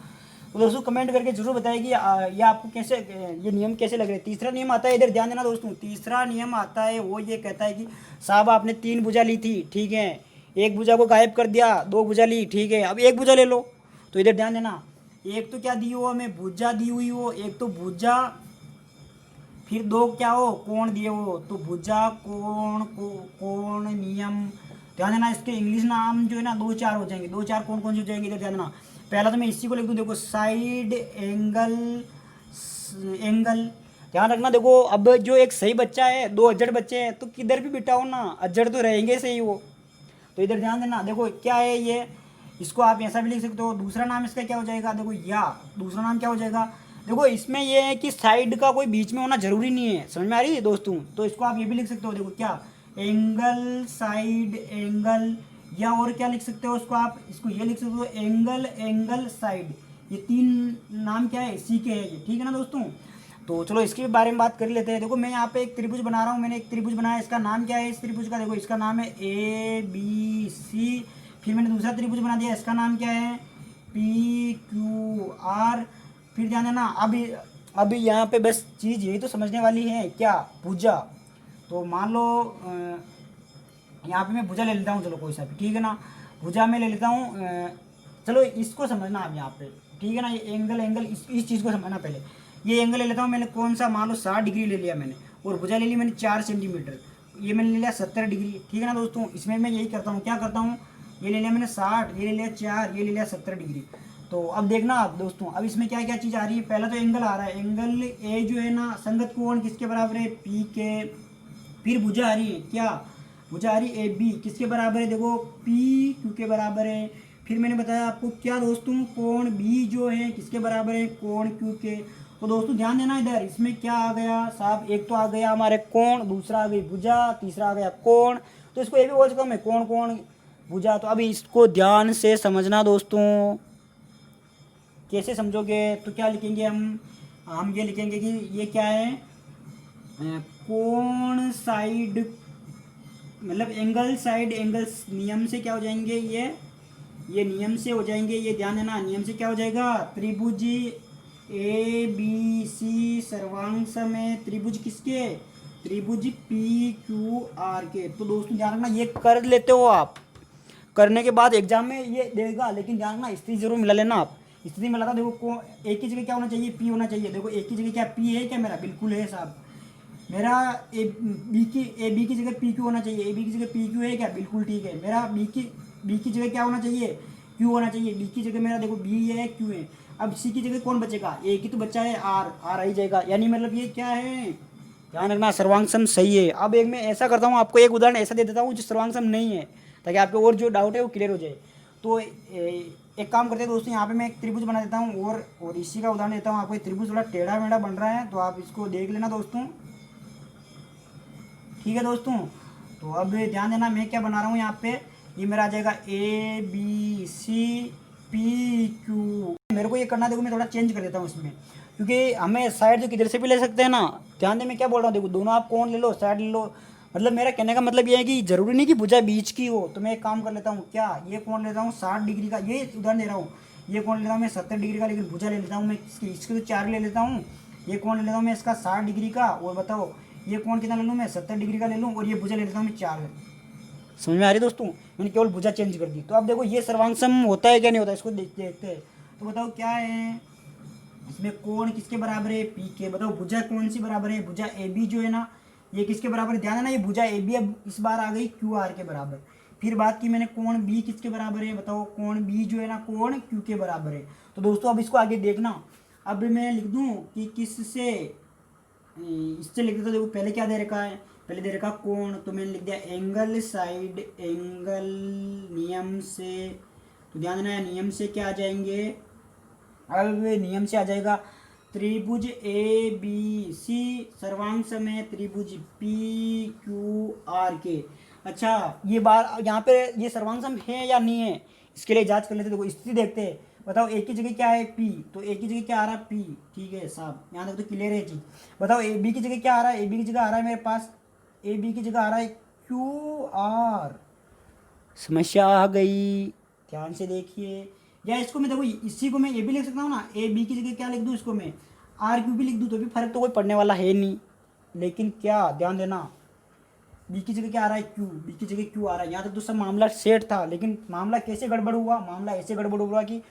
तो दोस्तों कमेंट करके जरूर बताइए कि ये आपको कैसे ये नियम कैसे लग रहे हैं। तीसरा नियम आता है, इधर ध्यान देना दोस्तों, तीसरा नियम आता है वो ये कहता है कि साहब आपने 3 भुजा ली थी, ठीक है, एक भुजा को गायब कर दिया, 2 भुजा ली, ठीक है, अब एक भुजा ले लो। तो इधर ध्यान देना, एक तो क्या दी हो हमें, भुजा दी हुई हो, एक तो भुजा, फिर 2 क्या हो, कोण दिए हो, तो भुजा कोण कोण नियम। ध्यान देना इसके इंग्लिश नाम जो है ना 2-4 हो जाएंगे, 2-4 कौन कौन से हो जाएंगे इधर ध्यान देना। पहला तो मैं इसी को लिख दूँ, देखो साइड एंगल एंगल। ध्यान रखना देखो, अब जो एक सही बच्चा है, 2 अज्जड़ बच्चे हैं, तो किधर भी बिठाओ ना अज्जड़ तो रहेंगे सही वो। तो इधर ध्यान देना, देखो क्या है ये, इसको आप ऐसा भी लिख सकते हो। दूसरा नाम इसका क्या हो जाएगा, देखो या दूसरा नाम क्या हो जाएगा, देखो इसमें ये है कि साइड का कोई बीच में होना जरूरी नहीं है, समझ में आ रही है दोस्तों। तो इसको आप ये भी लिख सकते हो, देखो क्या, एंगल साइड एंगल, या और क्या लिख सकते हो उसको आप, इसको ये लिख सकते हो एंगल एंगल साइड। ये 3 नाम क्या है, इसी के है ये, ठीक है ना दोस्तों। तो चलो इसके बारे में बात कर लेते हैं। देखो मैं यहाँ पे एक त्रिभुज बना रहा हूँ, मैंने एक त्रिभुज बनाया, इसका नाम क्या है इस त्रिभुज का, देखो इसका नाम है ABC। फिर मैंने दूसरा त्रिभुज बना दिया, इसका नाम क्या है PQR। फिर ध्यान देना, अभी यहाँ पे बस चीज़ यही तो समझने वाली है, क्या, भुजा। तो मान लो यहाँ पे मैं भुजा ले लेता हूँ, चलो कोई सा भी, ठीक है ना, भुजा में ले लेता हूँ। चलो इसको समझना आप यहाँ पे, ठीक है ना, ये एंगल एंगल इस चीज़ को समझना पहले। ये एंगल ले लेता हूँ मैंने, कौन सा, मान लो 60 डिग्री ले लिया मैंने, और भुजा ले ली मैंने 4 सेंटीमीटर, ये मैंने ले लिया 70 डिग्री, ठीक है ना दोस्तों। इसमें मैं यही करता हूँ, क्या करता हूँ, ये ले लिया मैंने 60, ये ले लिया 4, ये ले लिया 70 डिग्री। तो अब देखना आप दोस्तों, अब इसमें क्या क्या चीज़ आ रही है। पहला तो एंगल आ रहा है, एंगल ए जो है ना, संगत कोण किसके बराबर है, P के। फिर भुजा आ रही है, क्या, भुजा आ रही है AB, किसके बराबर है, देखो PQ के बराबर है। फिर मैंने बताया आपको क्या दोस्तों, कोण B जो है किसके बराबर है, कोण Q के। तो दोस्तों ध्यान देना इधर, इसमें क्या आ गया साहब, एक तो आ गया हमारे कोण, दूसरा आ गई भुजा, तीसरा आ गया कोण। तो इसको ये भी बोल सकता हूँ मैं, कोण कोण भुजा। तो अभी इसको ध्यान से समझना दोस्तों, कैसे समझोगे, तो क्या लिखेंगे हम ये लिखेंगे कि ये क्या है, कोण साइड, मतलब एंगल साइड एंगल नियम से क्या हो जाएंगे, ये नियम से हो जाएंगे, ये ध्यान देना, नियम से क्या हो जाएगा, त्रिभुज ABC सर्वांग में त्रिभुज किसके, त्रिभुज PQR के। तो दोस्तों ध्यान रखना, ये कर लेते हो आप, करने के बाद एग्जाम में ये देगा, लेकिन ध्यान रखना स्थिति जरूर मिला लेना आप। स्थिति मिला था, देखो को एक ही जगह क्या होना चाहिए, P होना चाहिए। देखो एक ही जगह क्या P है क्या मेरा, बिल्कुल है साहब, मेरा ए बी की जगह PQ होना चाहिए, AB की जगह PQ है क्या, बिल्कुल ठीक है। मेरा बी की जगह क्या होना चाहिए, Q होना चाहिए। B की जगह मेरा देखो B है, Q है। अब C की जगह कौन बचेगा, एक ही तो बच्चा है, R आ ही जाएगा, यानी मतलब ये क्या है, ध्यान रखना सर्वांग सम सही है। अब एक मैं ऐसा करता हूँ, आपको एक उदाहरण ऐसा दे देता हूँ जो सर्वांग सम नहीं है, ताकि आपको और जो डाउट है वो क्लियर हो जाए। तो एक काम करते हैं दोस्तों, यहाँ पे मैं एक त्रिभुज बना देता हूँ, और इसी का उदाहरण देता हूँ आपको। त्रिभुज थोड़ा टेढ़ा मेढ़ा बन रहा है, तो आप इसको देख लेना दोस्तों, ठीक है दोस्तों। तो अब ध्यान देना, मैं क्या बना रहा हूँ यहाँ पे, ये मेरा आ जाएगा ABCPQ। मेरे को ये करना, देखो मैं थोड़ा चेंज कर देता हूँ इसमें, क्योंकि हमें साइड तो किधर से भी ले सकते हैं ना। ध्यान दे मैं क्या बोल रहा हूँ, देखो दोनों आप कौन ले लो, साइड ले लो, मतलब मेरा कहने का मतलब ये है कि जरूरी नहीं कि भुजा बीच की हो। तो मैं एक काम कर लेता हूँ, क्या, ये कौन लेता हूँ 60 डिग्री का, ये उदाहरण दे रहा हूँ। ये कौन लेता हूँ मैं 70 डिग्री का, लेकिन भुजा ले लेता हूँ मैं इसके तो 4 ले लेता हूँ। ये कौन ले लेता हूँ मैं इसका 60 डिग्री का, और बताओ ये कौन कितना ले लूँ मैं 70 डिग्री का ले लूँ, और ये भुजा ले लेता हूँ मैं 4। समझ में आ रही दोस्तों, मैंने केवल भुजा चेंज कर दी। तो अब देखो ये सर्वांग सम होता है क्या नहीं होता, इसको देखते हैं। तो बताओ क्या है इसमें, कोण किसके बराबर है, P के। बताओ भुजा कौन सी बराबर है, भुजा AB जो है ना, ये किसके बराबर है, ध्यान देना, ये भुजा AB अब इस बार आ गई QR के बराबर। फिर बात की मैंने कोण B किसके बराबर है, बताओ कोण B जो है ना, कोण Q के बराबर है। तो दोस्तों अब इसको आगे देखना, अब मैं लिख दूँ कि किससे, इससे लिख देता। देखो पहले क्या दे रखा है, पहले दे रखा कोण, तो मैंने लिख दिया एंगल साइड एंगल नियम से। तो ध्यान देना नियम से क्या आ जाएंगे, अब नियम से आ जाएगा त्रिभुज ABC सर्वांग में त्रिभुज PQR के। अच्छा ये बार यहाँ पे ये सर्वांग सम है या नहीं है, इसके लिए जांच कर लेते। देखो स्थिति देखते हैं, बताओ ए की जगह क्या है पी, तो ए की जगह क्या आ रहा है पी, ठीक है साहब, यहाँ तक तो क्लियर है चीज़। बताओ ए बी की जगह क्या आ रहा है, ए बी की जगह आ रहा है मेरे पास, ए बी की जगह आ रहा है क्यू आर। समस्या आ गई, ध्यान से देखिए। या इसको मैं देखो इसी को मैं ये भी लिख सकता हूँ ना, ए बी की जगह क्या लिख दूँ, इसको मैं आर क्यू भी लिख दूँ, तो भी फर्क तो कोई पड़ने वाला है नहीं। लेकिन क्या ध्यान देना, बी की जगह क्या आ रहा है क्यू, बी की जगह क्यू आ रहा है, यहाँ तक तो सब मामला सेट था। लेकिन मामला कैसे गड़बड़ हुआ, मामला ऐसे गड़बड़ हुआ कि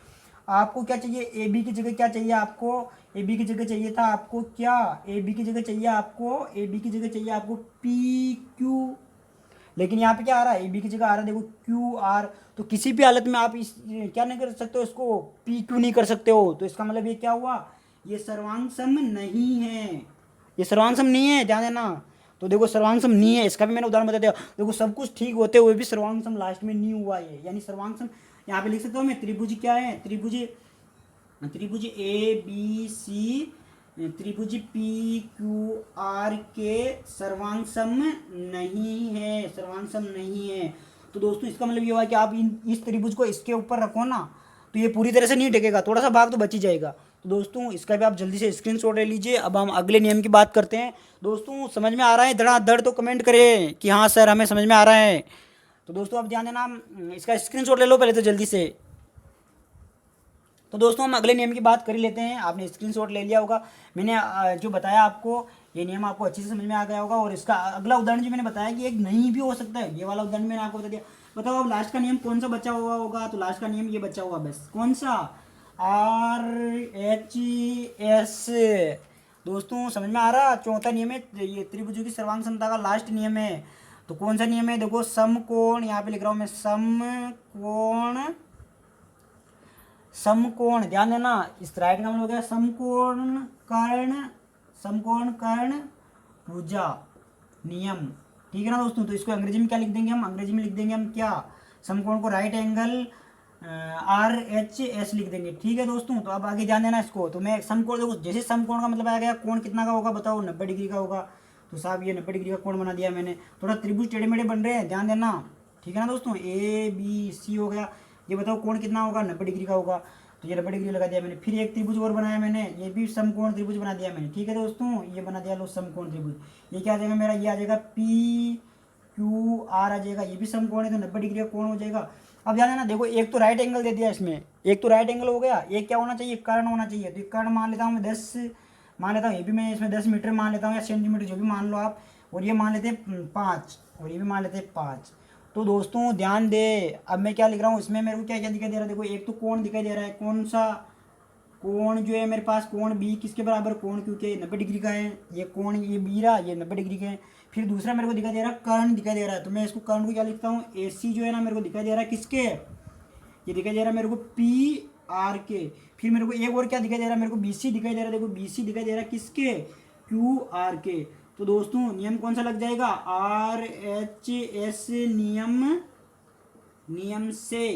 आपको क्या चाहिए, ए बी की जगह क्या चाहिए आपको, ए बी की जगह चाहिए था आपको क्या, ए बी की जगह चाहिए आपको, ए बी की जगह चाहिए आपको पी क्यू। लेकिन यहाँ पे क्या आ रहा है, ए बी की जगह आ रहा है देखो क्यू आर। तो किसी भी हालत में आप इस क्या नहीं कर सकते हो, इसको पी क्यू नहीं कर सकते हो। तो इसका मतलब ये क्या हुआ, ये सर्वांग सम नहीं है, ये सर्वांग सम नहीं है, ध्यान देना। तो देखो सर्वांग सम नहीं है, इसका भी मैंने उदाहरण बता दिया। देखो सब कुछ ठीक होते हुए भी सर्वांग सम लास्ट में नहीं हुआ है, यानी सर्वांग सम यहाँ पे लिख सकता हूँ मैं, त्रिभुज क्या है, त्रिभुज ए बी सी, त्रिभुज पी क्यू आर के सर्वांग सम नहीं है, सर्वांग सम नहीं है। तो दोस्तों इसका मतलब ये हुआ कि आप इस त्रिभुज को इसके ऊपर रखो ना, तो ये पूरी तरह से नहीं टिकेगा, थोड़ा सा भाग तो बच ही जाएगा। तो दोस्तों इसका भी आप जल्दी से स्क्रीनशॉट ले लीजिए। अब हम अगले नियम की बात करते हैं। दोस्तों समझ में आ रहा है धड़ाधड़, तो कमेंट करें कि हाँ सर हमें समझ में आ रहा है। तो दोस्तों आप ध्यान देना, इसका स्क्रीनशॉट ले लो पहले तो जल्दी से। तो दोस्तों हम अगले नियम की बात कर ही लेते हैं। आपने स्क्रीनशॉट ले लिया होगा, मैंने जो बताया आपको ये नियम आपको अच्छे से समझ में आ गया होगा। और इसका अगला उदाहरण जो मैंने बताया कि एक नहीं भी हो सकता है, ये वाला उदाहरण मैंने आपको बता दिया। बताओ अब लास्ट का नियम कौन सा बचा हुआ होगा, तो लास्ट का नियम ये बचा हुआ बस, कौन सा, आर एच एस। दोस्तों समझ में आ रहा, चौथा नियम है ये त्रिभुजों की सर्वांग समता का लास्ट नियम है। तो कौन सा नियम है, देखो समकोण, यहाँ पे लिख रहा हूँ मैं समकोण, समकोण ध्यान देना, इस राइट का मतलब हो गया समकोण कर्ण, समकोण कर्ण भुजा नियम, ठीक है ना दोस्तों। तो इसको अंग्रेजी में क्या लिख देंगे हम, अंग्रेजी में लिख देंगे हम क्या, समकोण को right angle R H S लिख देंगे, ठीक है दोस्तों। तो अब आगे ध्यान देना इसको। तो मैं समकोण देखो, जैसे समकोण का मतलब आ गया कोण कितना का होगा, बताओ 90 डिग्री का होगा। तो साहब ये 90 डिग्री का कोण बना दिया मैंने। थोड़ा त्रिभुज टेढ़े मेढ़े बन रहे हैं, ध्यान देना, ठीक है ना दोस्तों। ए बी सी हो गया, ये बताओ कोण कितना होगा, 90 डिग्री का होगा। तो ये 90 डिग्री लगा दिया मैंने। फिर एक त्रिभुज और बनाया मैंने, ये भी समकोण त्रिभुज बना दिया मैंने, ठीक है दोस्तों। ये बना दिया लो समकोण त्रिभुज। ये क्या आ जाएगा मेरा, ये आ जाएगा पी क्यू आर आ जाएगा, ये भी समकोण है तो 90 डिग्री का कोण हो जाएगा। अब ध्यान देना, देखो एक तो राइट एंगल दे दिया इसमें, एक तो राइट एंगल हो गया, एक क्या होना चाहिए, कर्ण होना चाहिए। तो ये कर्ण मान लेता हूँ मैं 10 मान लेता हूँ, ये भी मैं इसमें 10 मीटर मान लेता हूँ, या सेंटीमीटर जो भी मान लो आप। और ये मान लेते हैं 5, और ये भी मान लेते हैं 5। तो दोस्तों ध्यान दे, अब मैं क्या लिख रहा हूँ इसमें, मेरे को क्या क्या दिखाई दे रहा है, देखो एक तो कोण दिखाई दे रहा है, कौन सा कोण जो है मेरे पास, कोण बी किसके बराबर, कोण क्योंकि 90 डिग्री का है, ये कोण ये बी रहा, ये 90 डिग्री का है। फिर दूसरा मेरे को दिखाई दे रहा है कर्ण दिखाई दे रहा है, तो मैं इसको कर्ण को क्या लिखता हूँ, ए सी जो है ना मेरे को दिखाई दे रहा है किसके, ये दिखाई दे रहा है मेरे को पी आर के। फिर मेरे को एक और क्या दिखाई दे रहा है, मेरे को बी सी दिखाई दे रहा है, देखो बी सी दिखाई दे रहा है किसके, क्यू आर के। तो दोस्तों नियम कौन सा लग जाएगा, आर एच एस नियम, नियम से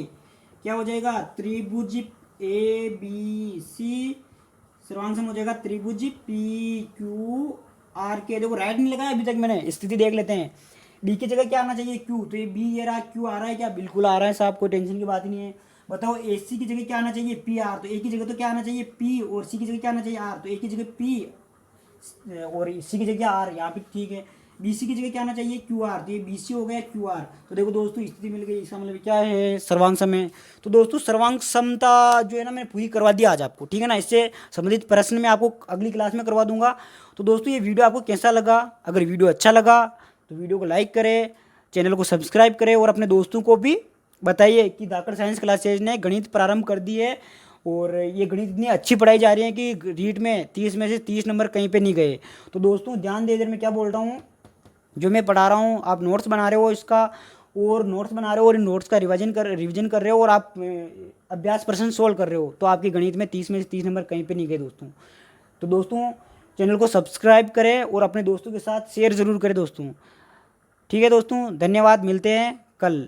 क्या हो जाएगा, त्रिभुज ए बी सी सर्वांग सम हो जाएगा त्रिभुज पी क्यू आर के। देखो राइट नहीं लगाया अभी तक मैंने, स्थिति देख लेते हैं। बी की जगह क्या आना चाहिए, क्यू, तो ये बी ये रहा, क्यू आ रहा है क्या, बिल्कुल आ रहा है साहब, कोई टेंशन की बात ही नहीं है। बताओ ए सी की जगह क्या आना चाहिए, पी आर, तो ए की जगह तो क्या आना चाहिए पी, और सी की जगह क्या आना चाहिए आर, तो ए की जगह पी और सी की जगह आर, यहाँ पे ठीक है। बी सी की जगह क्या आना चाहिए क्यू आर, तो ये बी सी हो गया क्यू आर। तो देखो दोस्तों स्थिति मिल गई, इसका मतलब क्या है, सर्वांग सम है। तो दोस्तों सर्वांग समता जो है ना मैंने पूरी करवा दिया आज आपको, ठीक है ना। इससे संबंधित प्रश्न मैं आपको अगली क्लास में करवा दूंगा। तो दोस्तों ये वीडियो आपको कैसा लगा, अगर वीडियो अच्छा लगा तो वीडियो को लाइक करें, चैनल को सब्सक्राइब करें, और अपने दोस्तों को भी बताइए कि धाकड़ साइंस क्लासेज ने गणित प्रारंभ कर दी है। और ये गणित इतनी अच्छी पढ़ाई जा रही है कि रीट में 30 में से 30 नंबर कहीं पे नहीं गए। तो दोस्तों ध्यान दे, इधर मैं क्या बोल रहा हूँ, जो मैं पढ़ा रहा हूँ आप नोट्स बना रहे हो इसका, और नोट्स बना रहे हो और इन नोट्स का रिवीजन कर रहे हो, और आप अभ्यास प्रश्न सोल्व कर रहे हो, तो आपके गणित में 30 में से 30 नंबर कहीं पे नहीं गए दोस्तों। तो दोस्तों चैनल को सब्सक्राइब करें और अपने दोस्तों के साथ शेयर ज़रूर करें दोस्तों, ठीक है दोस्तों। धन्यवाद, मिलते हैं कल।